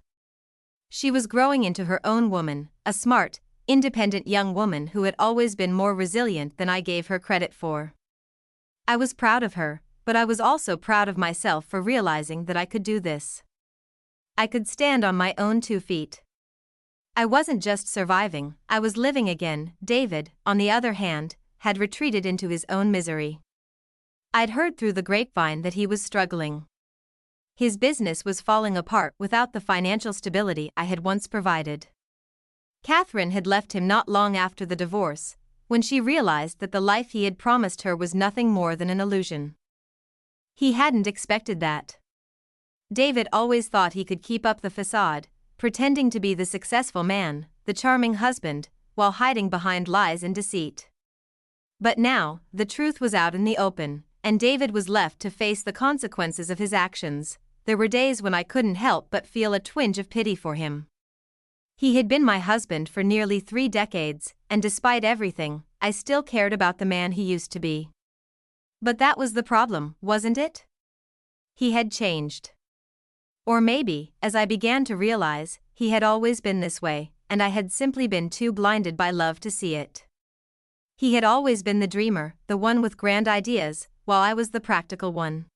She was growing into her own woman, a smart, independent young woman who had always been more resilient than I gave her credit for. I was proud of her, but I was also proud of myself for realizing that I could do this. I could stand on my own 2 feet. I wasn't just surviving, I was living again. David, on the other hand, had retreated into his own misery. I'd heard through the grapevine that he was struggling. His business was falling apart without the financial stability I had once provided. Catherine had left him not long after the divorce, when she realized that the life he had promised her was nothing more than an illusion. He hadn't expected that. David always thought he could keep up the facade, pretending to be the successful man, the charming husband, while hiding behind lies and deceit. But now, the truth was out in the open, and David was left to face the consequences of his actions. There were days when I couldn't help but feel a twinge of pity for him. He had been my husband for nearly 3 decades, and despite everything, I still cared about the man he used to be. But that was the problem, wasn't it? He had changed. Or maybe, as I began to realize, he had always been this way, and I had simply been too blinded by love to see it. He had always been the dreamer, the one with grand ideas, while I was the practical one.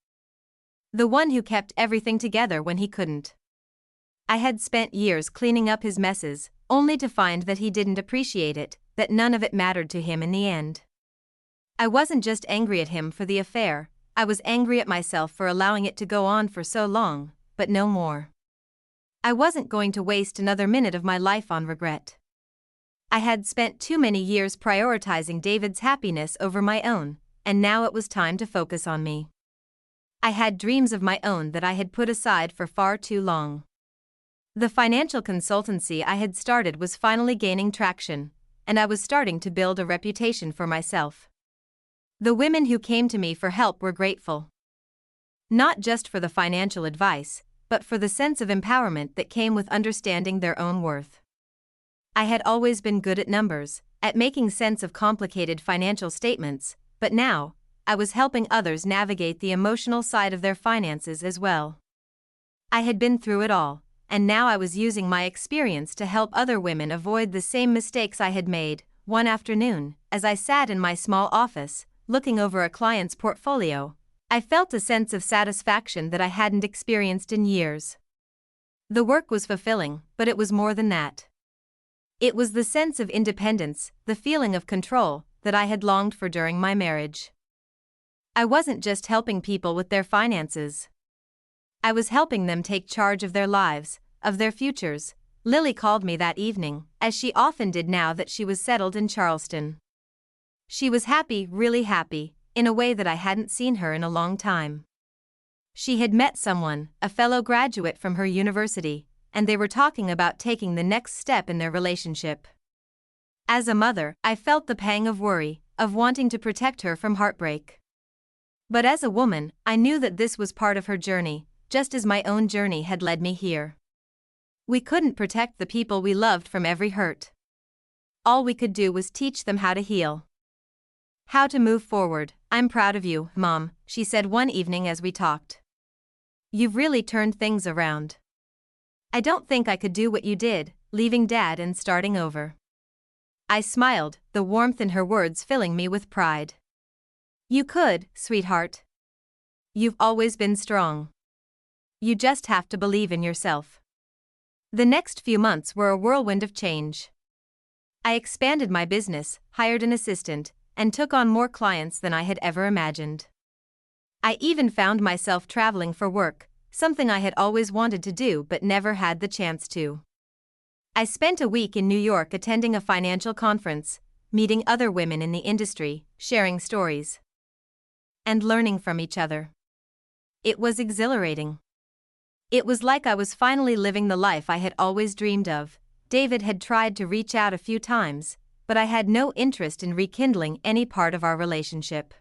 The one who kept everything together when he couldn't. I had spent years cleaning up his messes, only to find that he didn't appreciate it, that none of it mattered to him in the end. I wasn't just angry at him for the affair, I was angry at myself for allowing it to go on for so long, but no more. I wasn't going to waste another minute of my life on regret. I had spent too many years prioritizing David's happiness over my own, and now it was time to focus on me. I had dreams of my own that I had put aside for far too long. The financial consultancy I had started was finally gaining traction, and I was starting to build a reputation for myself. The women who came to me for help were grateful. Not just for the financial advice, but for the sense of empowerment that came with understanding their own worth. I had always been good at numbers, at making sense of complicated financial statements, but now, I was helping others navigate the emotional side of their finances as well. I had been through it all, and now I was using my experience to help other women avoid the same mistakes I had made. One afternoon, as I sat in my small office, looking over a client's portfolio, I felt a sense of satisfaction that I hadn't experienced in years. The work was fulfilling, but it was more than that. It was the sense of independence, the feeling of control, that I had longed for during my marriage. I wasn't just helping people with their finances. I was helping them take charge of their lives, of their futures. Lily called me that evening, as she often did now that she was settled in Charleston. She was happy, really happy, in a way that I hadn't seen her in a long time. She had met someone, a fellow graduate from her university, and they were talking about taking the next step in their relationship. As a mother, I felt the pang of worry, of wanting to protect her from heartbreak. But as a woman, I knew that this was part of her journey, just as my own journey had led me here. We couldn't protect the people we loved from every hurt. All we could do was teach them how to heal. How to move forward. "I'm proud of you, Mom," she said one evening as we talked. "You've really turned things around. I don't think I could do what you did, leaving Dad and starting over." I smiled, the warmth in her words filling me with pride. "You could, sweetheart. You've always been strong. You just have to believe in yourself." The next few months were a whirlwind of change. I expanded my business, hired an assistant, and took on more clients than I had ever imagined. I even found myself traveling for work, something I had always wanted to do but never had the chance to. I spent a week in New York attending a financial conference, meeting other women in the industry, sharing stories, and learning from each other. It was exhilarating. It was like I was finally living the life I had always dreamed of. David had tried to reach out a few times, but I had no interest in rekindling any part of our relationship.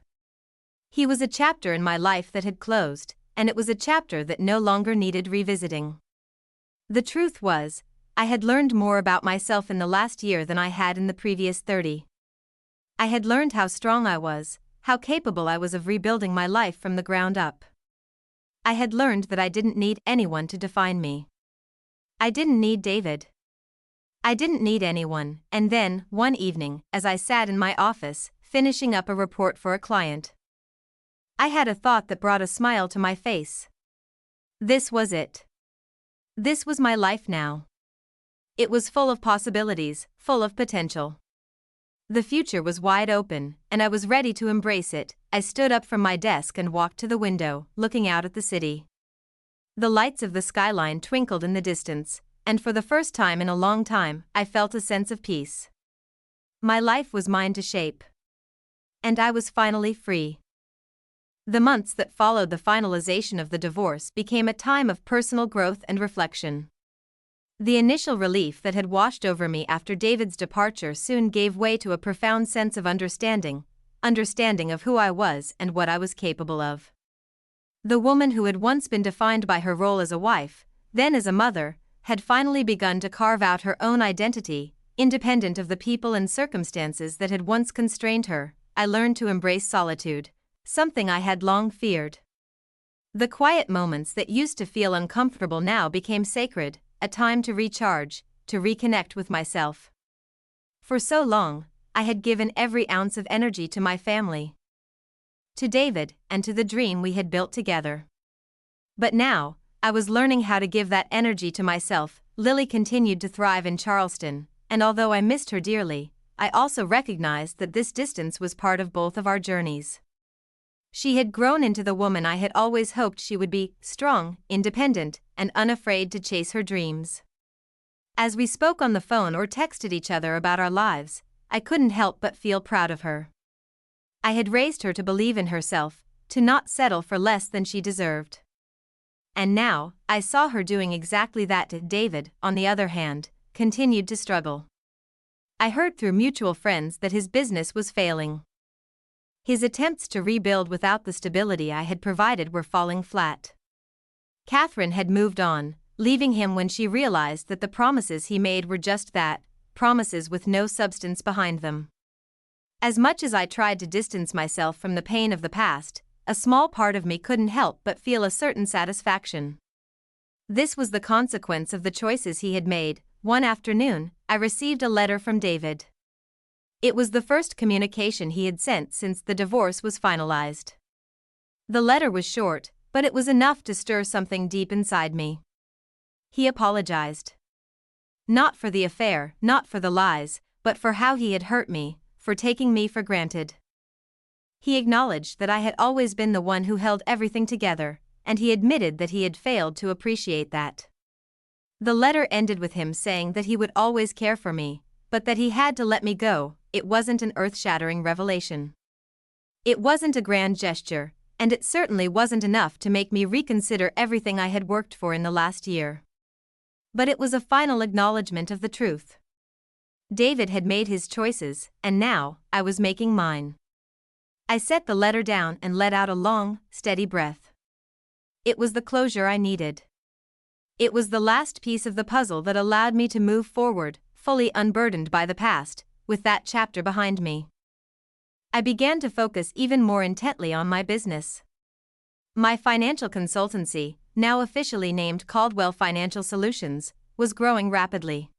He was a chapter in my life that had closed, and it was a chapter that no longer needed revisiting. The truth was, I had learned more about myself in the last year than I had in the previous 30. I had learned how strong I was, how capable I was of rebuilding my life from the ground up. I had learned that I didn't need anyone to define me. I didn't need David. I didn't need anyone. And then, one evening, as I sat in my office, finishing up a report for a client, I had a thought that brought a smile to my face. This was it. This was my life now. It was full of possibilities, full of potential. The future was wide open, and I was ready to embrace it. I stood up from my desk and walked to the window, looking out at the city. The lights of the skyline twinkled in the distance, and for the first time in a long time, I felt a sense of peace. My life was mine to shape. And I was finally free. The months that followed the finalization of the divorce became a time of personal growth and reflection. The initial relief that had washed over me after David's departure soon gave way to a profound sense of understanding of who I was and what I was capable of. The woman who had once been defined by her role as a wife, then as a mother, had finally begun to carve out her own identity, independent of the people and circumstances that had once constrained her. I learned to embrace solitude, something I had long feared. The quiet moments that used to feel uncomfortable now became sacred, a time to recharge, to reconnect with myself. For so long, I had given every ounce of energy to my family, to David, and to the dream we had built together. But now, I was learning how to give that energy to myself. Lily continued to thrive in Charleston, and although I missed her dearly, I also recognized that this distance was part of both of our journeys. She had grown into the woman I had always hoped she would be, strong, independent, and unafraid to chase her dreams. As we spoke on the phone or texted each other about our lives, I couldn't help but feel proud of her. I had raised her to believe in herself, to not settle for less than she deserved. And now, I saw her doing exactly that. David, on the other hand, continued to struggle. I heard through mutual friends that his business was failing. His attempts to rebuild without the stability I had provided were falling flat. Catherine had moved on, leaving him when she realized that the promises he made were just that, promises with no substance behind them. As much as I tried to distance myself from the pain of the past, a small part of me couldn't help but feel a certain satisfaction. This was the consequence of the choices he had made. One afternoon, I received a letter from David. It was the first communication he had sent since the divorce was finalized. The letter was short, but it was enough to stir something deep inside me. He apologized. Not for the affair, not for the lies, but for how he had hurt me, for taking me for granted. He acknowledged that I had always been the one who held everything together, and he admitted that he had failed to appreciate that. The letter ended with him saying that he would always care for me, but that he had to let me go. It wasn't an earth-shattering revelation. It wasn't a grand gesture, and it certainly wasn't enough to make me reconsider everything I had worked for in the last year. But it was a final acknowledgement of the truth. David had made his choices, and now, I was making mine. I set the letter down and let out a long, steady breath. It was the closure I needed. It was the last piece of the puzzle that allowed me to move forward, fully unburdened by the past, with that chapter behind me. I began to focus even more intently on my business. My financial consultancy, now officially named Caldwell Financial Solutions, was growing rapidly.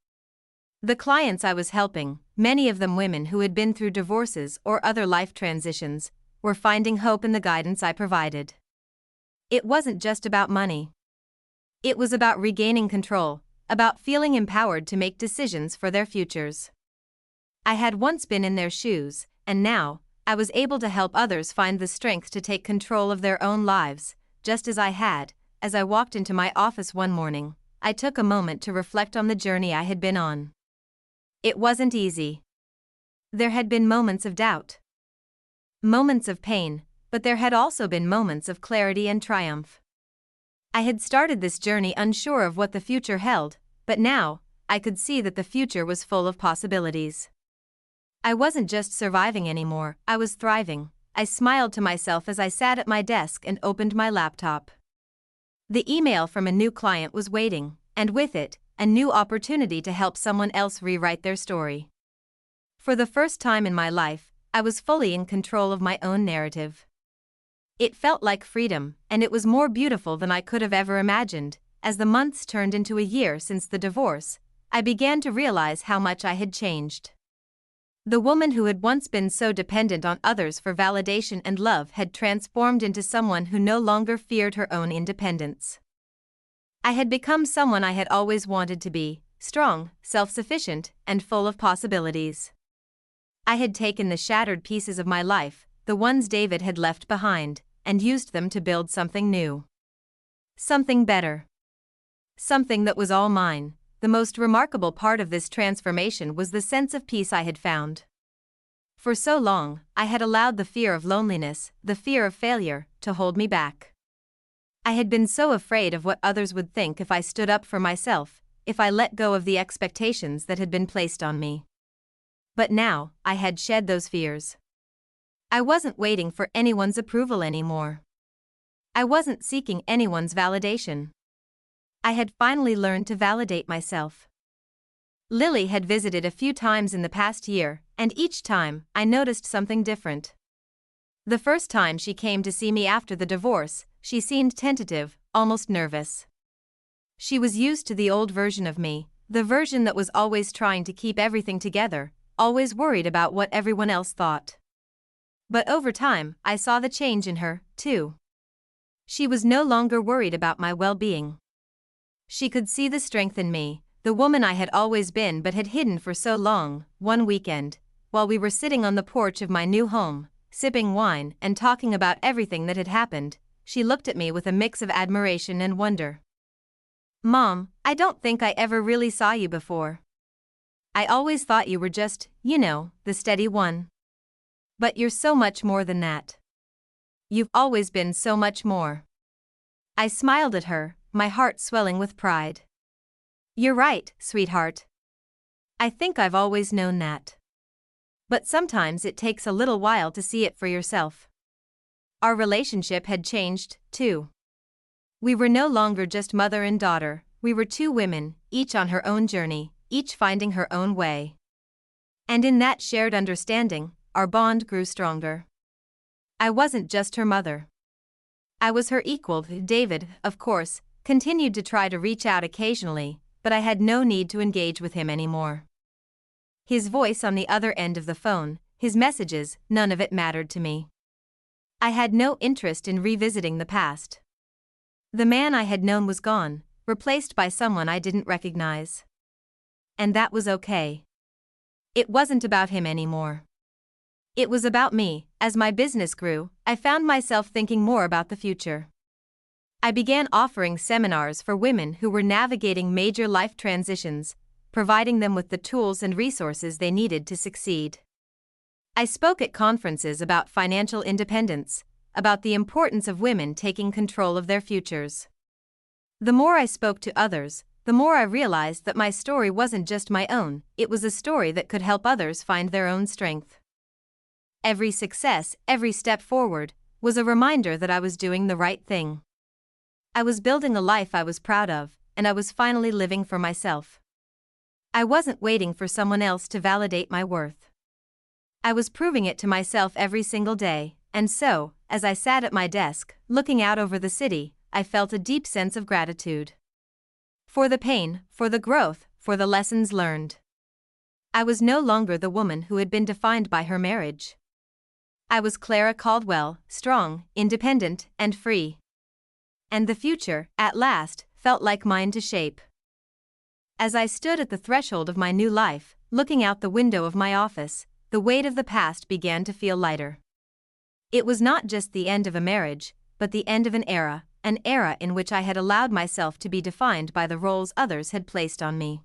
The clients I was helping, many of them women who had been through divorces or other life transitions, were finding hope in the guidance I provided. It wasn't just about money. It was about regaining control, about feeling empowered to make decisions for their futures. I had once been in their shoes, and now, I was able to help others find the strength to take control of their own lives, just as I had. As I walked into my office one morning, I took a moment to reflect on the journey I had been on. It wasn't easy. There had been moments of doubt, moments of pain, but there had also been moments of clarity and triumph. I had started this journey unsure of what the future held, but now, I could see that the future was full of possibilities. I wasn't just surviving anymore, I was thriving. I smiled to myself as I sat at my desk and opened my laptop. The email from a new client was waiting, and with it, a new opportunity to help someone else rewrite their story. For the first time in my life, I was fully in control of my own narrative. It felt like freedom, and it was more beautiful than I could have ever imagined. As the months turned into a year since the divorce, I began to realize how much I had changed. The woman who had once been so dependent on others for validation and love had transformed into someone who no longer feared her own independence. I had become someone I had always wanted to be, strong, self-sufficient, and full of possibilities. I had taken the shattered pieces of my life, the ones David had left behind, and used them to build something new. Something better. Something that was all mine. The most remarkable part of this transformation was the sense of peace I had found. For so long, I had allowed the fear of loneliness, the fear of failure, to hold me back. I had been so afraid of what others would think if I stood up for myself, if I let go of the expectations that had been placed on me. But now, I had shed those fears. I wasn't waiting for anyone's approval anymore. I wasn't seeking anyone's validation. I had finally learned to validate myself. Lily had visited a few times in the past year, and each time, I noticed something different. The first time she came to see me after the divorce, she seemed tentative, almost nervous. She was used to the old version of me, the version that was always trying to keep everything together, always worried about what everyone else thought. But over time, I saw the change in her, too. She was no longer worried about my well-being. She could see the strength in me, the woman I had always been but had hidden for so long. One weekend, while we were sitting on the porch of my new home, sipping wine and talking about everything that had happened, she looked at me with a mix of admiration and wonder. "Mom, I don't think I ever really saw you before. I always thought you were just, the steady one. But you're so much more than that. You've always been so much more." I smiled at her, my heart swelling with pride. "You're right, sweetheart. I think I've always known that. But sometimes it takes a little while to see it for yourself." Our relationship had changed, too. We were no longer just mother and daughter, we were two women, each on her own journey, each finding her own way. And in that shared understanding, our bond grew stronger. I wasn't just her mother. I was her equal. David, of course, continued to try to reach out occasionally, but I had no need to engage with him anymore. His voice on the other end of the phone, his messages, none of it mattered to me. I had no interest in revisiting the past. The man I had known was gone, replaced by someone I didn't recognize. And that was okay. It wasn't about him anymore. It was about me. As my business grew, I found myself thinking more about the future. I began offering seminars for women who were navigating major life transitions, providing them with the tools and resources they needed to succeed. I spoke at conferences about financial independence, about the importance of women taking control of their futures. The more I spoke to others, the more I realized that my story wasn't just my own, it was a story that could help others find their own strength. Every success, every step forward, was a reminder that I was doing the right thing. I was building a life I was proud of, and I was finally living for myself. I wasn't waiting for someone else to validate my worth. I was proving it to myself every single day, and so, as I sat at my desk, looking out over the city, I felt a deep sense of gratitude. For the pain, for the growth, for the lessons learned. I was no longer the woman who had been defined by her marriage. I was Clara Caldwell, strong, independent, and free. And the future, at last, felt like mine to shape. As I stood at the threshold of my new life, looking out the window of my office, the weight of the past began to feel lighter. It was not just the end of a marriage, but the end of an era in which I had allowed myself to be defined by the roles others had placed on me.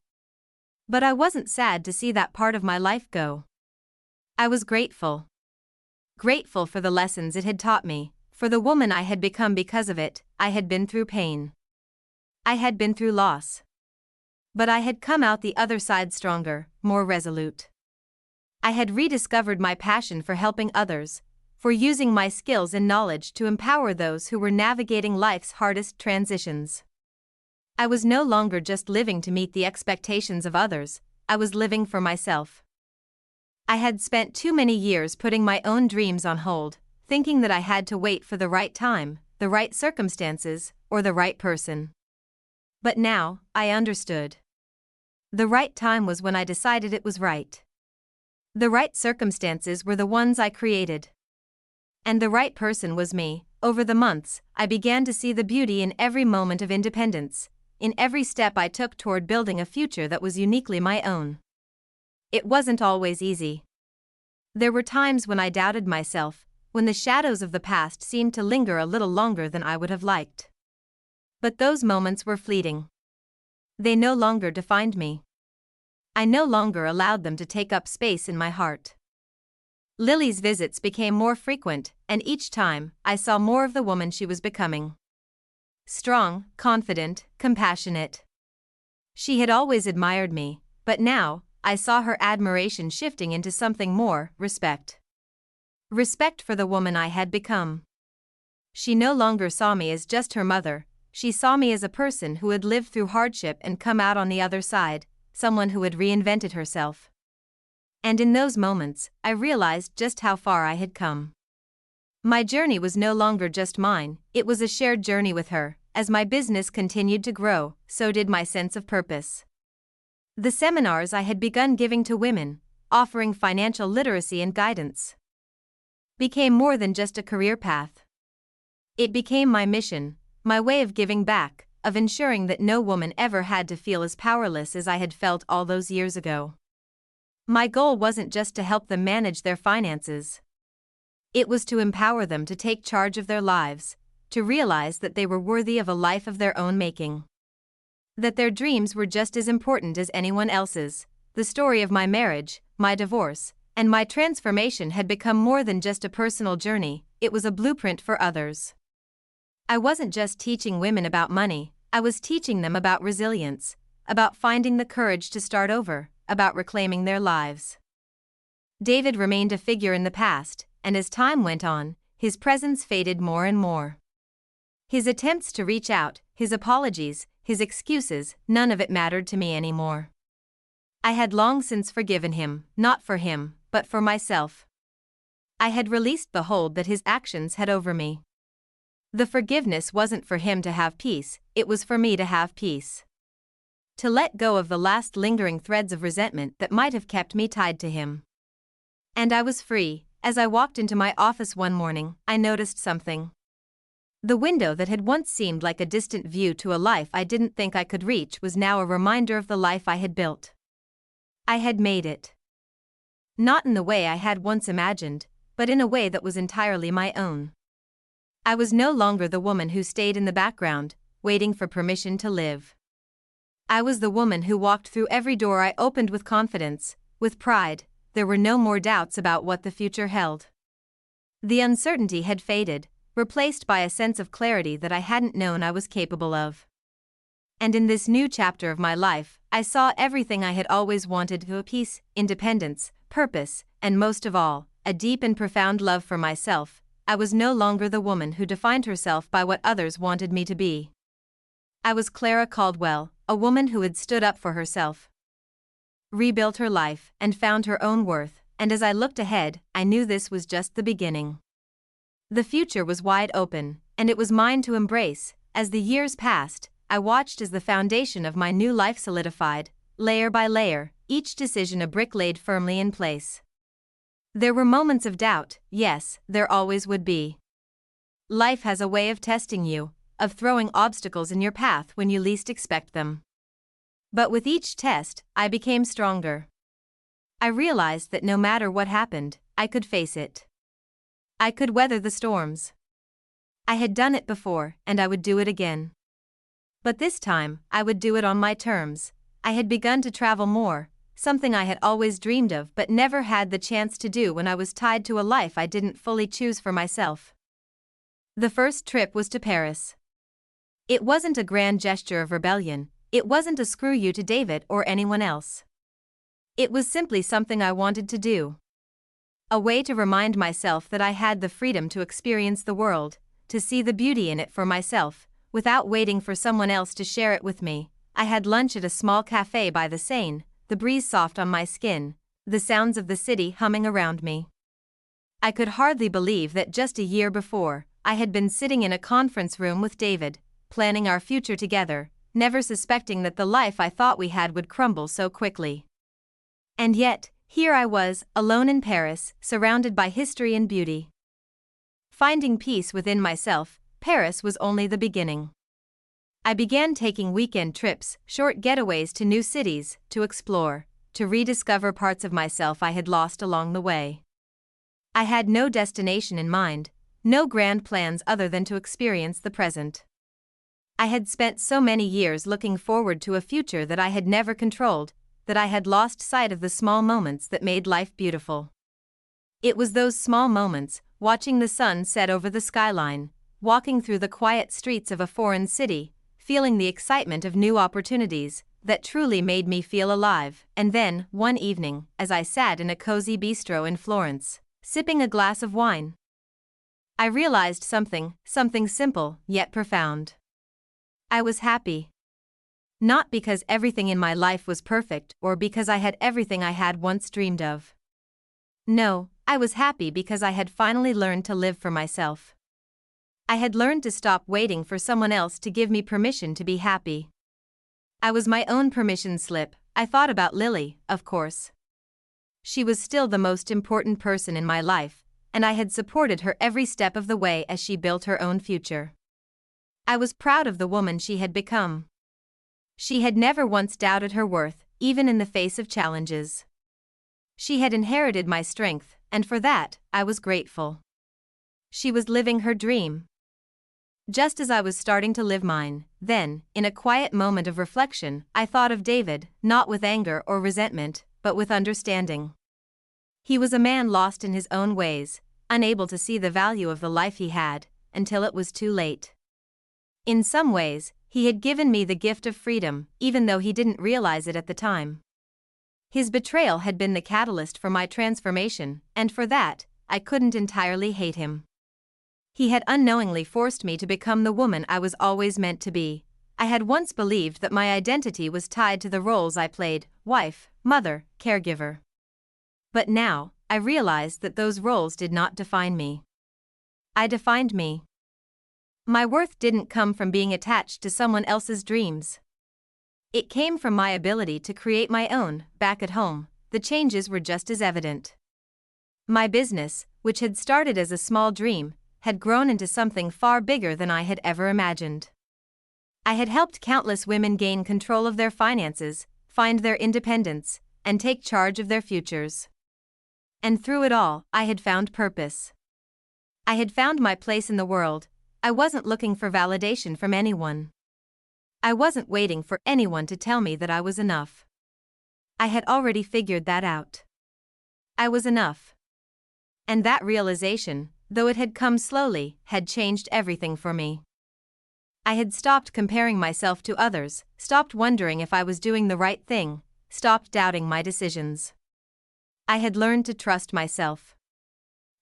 But I wasn't sad to see that part of my life go. I was grateful. Grateful for the lessons it had taught me, for the woman I had become because of it. I had been through pain. I had been through loss. But I had come out the other side stronger, more resolute. I had rediscovered my passion for helping others, for using my skills and knowledge to empower those who were navigating life's hardest transitions. I was no longer just living to meet the expectations of others, I was living for myself. I had spent too many years putting my own dreams on hold, thinking that I had to wait for the right time, the right circumstances, or the right person. But now, I understood. The right time was when I decided it was right. The right circumstances were the ones I created. And the right person was me. Over the months, I began to see the beauty in every moment of independence, in every step I took toward building a future that was uniquely my own. It wasn't always easy. There were times when I doubted myself, when the shadows of the past seemed to linger a little longer than I would have liked. But those moments were fleeting. They no longer defined me. I no longer allowed them to take up space in my heart. Lily's visits became more frequent, and each time, I saw more of the woman she was becoming. Strong, confident, compassionate. She had always admired me, but now, I saw her admiration shifting into something more: respect. Respect for the woman I had become. She no longer saw me as just her mother, she saw me as a person who had lived through hardship and come out on the other side, someone who had reinvented herself. And in those moments, I realized just how far I had come. My journey was no longer just mine, it was a shared journey with her. As my business continued to grow, so did my sense of purpose. The seminars I had begun giving to women, offering financial literacy and guidance, became more than just a career path. It became my mission, my way of giving back, of ensuring that no woman ever had to feel as powerless as I had felt all those years ago. My goal wasn't just to help them manage their finances. It was to empower them to take charge of their lives, to realize that they were worthy of a life of their own making. That their dreams were just as important as anyone else's. The story of my marriage, my divorce, and my transformation had become more than just a personal journey, it was a blueprint for others. I wasn't just teaching women about money, I was teaching them about resilience, about finding the courage to start over, about reclaiming their lives. David remained a figure in the past, and as time went on, his presence faded more and more. His attempts to reach out, his apologies, his excuses, none of it mattered to me anymore. I had long since forgiven him, not for him, but for myself. I had released the hold that his actions had over me. The forgiveness wasn't for him to have peace, it was for me to have peace. To let go of the last lingering threads of resentment that might have kept me tied to him. And I was free. As I walked into my office one morning, I noticed something. The window that had once seemed like a distant view to a life I didn't think I could reach was now a reminder of the life I had built. I had made it. Not in the way I had once imagined, but in a way that was entirely my own. I was no longer the woman who stayed in the background, waiting for permission to live. I was the woman who walked through every door I opened with confidence, with pride. There were no more doubts about what the future held. The uncertainty had faded, replaced by a sense of clarity that I hadn't known I was capable of. And in this new chapter of my life, I saw everything I had always wanted: peace, independence, purpose, and most of all, a deep and profound love for myself. I was no longer the woman who defined herself by what others wanted me to be. I was Clara Caldwell, a woman who had stood up for herself, rebuilt her life, and found her own worth, and as I looked ahead, I knew this was just the beginning. The future was wide open, and it was mine to embrace. As the years passed, I watched as the foundation of my new life solidified, layer by layer, each decision a brick laid firmly in place. There were moments of doubt, yes, there always would be. Life has a way of testing you, of throwing obstacles in your path when you least expect them. But with each test, I became stronger. I realized that no matter what happened, I could face it. I could weather the storms. I had done it before, and I would do it again. But this time, I would do it on my terms. I had begun to travel more, something I had always dreamed of but never had the chance to do when I was tied to a life I didn't fully choose for myself. The first trip was to Paris. It wasn't a grand gesture of rebellion, it wasn't a screw you to David or anyone else. It was simply something I wanted to do. A way to remind myself that I had the freedom to experience the world, to see the beauty in it for myself, without waiting for someone else to share it with me. I had lunch at a small cafe by the Seine, the breeze soft on my skin, the sounds of the city humming around me. I could hardly believe that just a year before, I had been sitting in a conference room with David, planning our future together, never suspecting that the life I thought we had would crumble so quickly. And yet, here I was, alone in Paris, surrounded by history and beauty. Finding peace within myself, Paris was only the beginning. I began taking weekend trips, short getaways to new cities, to explore, to rediscover parts of myself I had lost along the way. I had no destination in mind, no grand plans other than to experience the present. I had spent so many years looking forward to a future that I had never controlled, that I had lost sight of the small moments that made life beautiful. It was those small moments, watching the sun set over the skyline, walking through the quiet streets of a foreign city, feeling the excitement of new opportunities, that truly made me feel alive. And then, one evening, as I sat in a cozy bistro in Florence, sipping a glass of wine, I realized something simple, yet profound. I was happy. Not because everything in my life was perfect or because I had everything I had once dreamed of. No, I was happy because I had finally learned to live for myself. I had learned to stop waiting for someone else to give me permission to be happy. I was my own permission slip. I thought about Lily, of course. She was still the most important person in my life, and I had supported her every step of the way as she built her own future. I was proud of the woman she had become. She had never once doubted her worth, even in the face of challenges. She had inherited my strength, and for that, I was grateful. She was living her dream. Just as I was starting to live mine, then, in a quiet moment of reflection, I thought of David, not with anger or resentment, but with understanding. He was a man lost in his own ways, unable to see the value of the life he had, until it was too late. In some ways, he had given me the gift of freedom, even though he didn't realize it at the time. His betrayal had been the catalyst for my transformation, and for that, I couldn't entirely hate him. He had unknowingly forced me to become the woman I was always meant to be. I had once believed that my identity was tied to the roles I played: wife, mother, caregiver. But now, I realized that those roles did not define me. I defined me. My worth didn't come from being attached to someone else's dreams. It came from my ability to create my own. Back at home, the changes were just as evident. My business, which had started as a small dream, had grown into something far bigger than I had ever imagined. I had helped countless women gain control of their finances, find their independence, and take charge of their futures. And through it all, I had found purpose. I had found my place in the world. I wasn't looking for validation from anyone. I wasn't waiting for anyone to tell me that I was enough. I had already figured that out. I was enough. And that realization, though it had come slowly, had changed everything for me. I had stopped comparing myself to others, stopped wondering if I was doing the right thing, stopped doubting my decisions. I had learned to trust myself.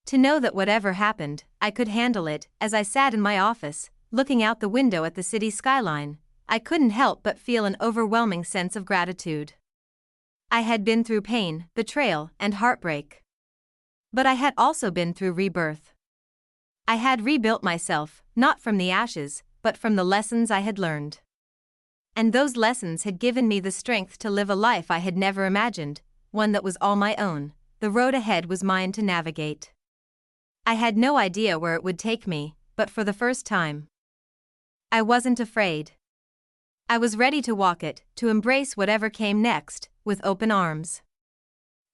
To know that whatever happened, I could handle it. As I sat in my office, looking out the window at the city skyline, I couldn't help but feel an overwhelming sense of gratitude. I had been through pain, betrayal, and heartbreak. But I had also been through rebirth. I had rebuilt myself, not from the ashes, but from the lessons I had learned. And those lessons had given me the strength to live a life I had never imagined, one that was all my own. The road ahead was mine to navigate. I had no idea where it would take me, but for the first time, I wasn't afraid. I was ready to walk it, to embrace whatever came next, with open arms.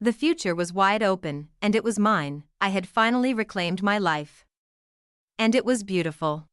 The future was wide open, and it was mine. I had finally reclaimed my life. And it was beautiful.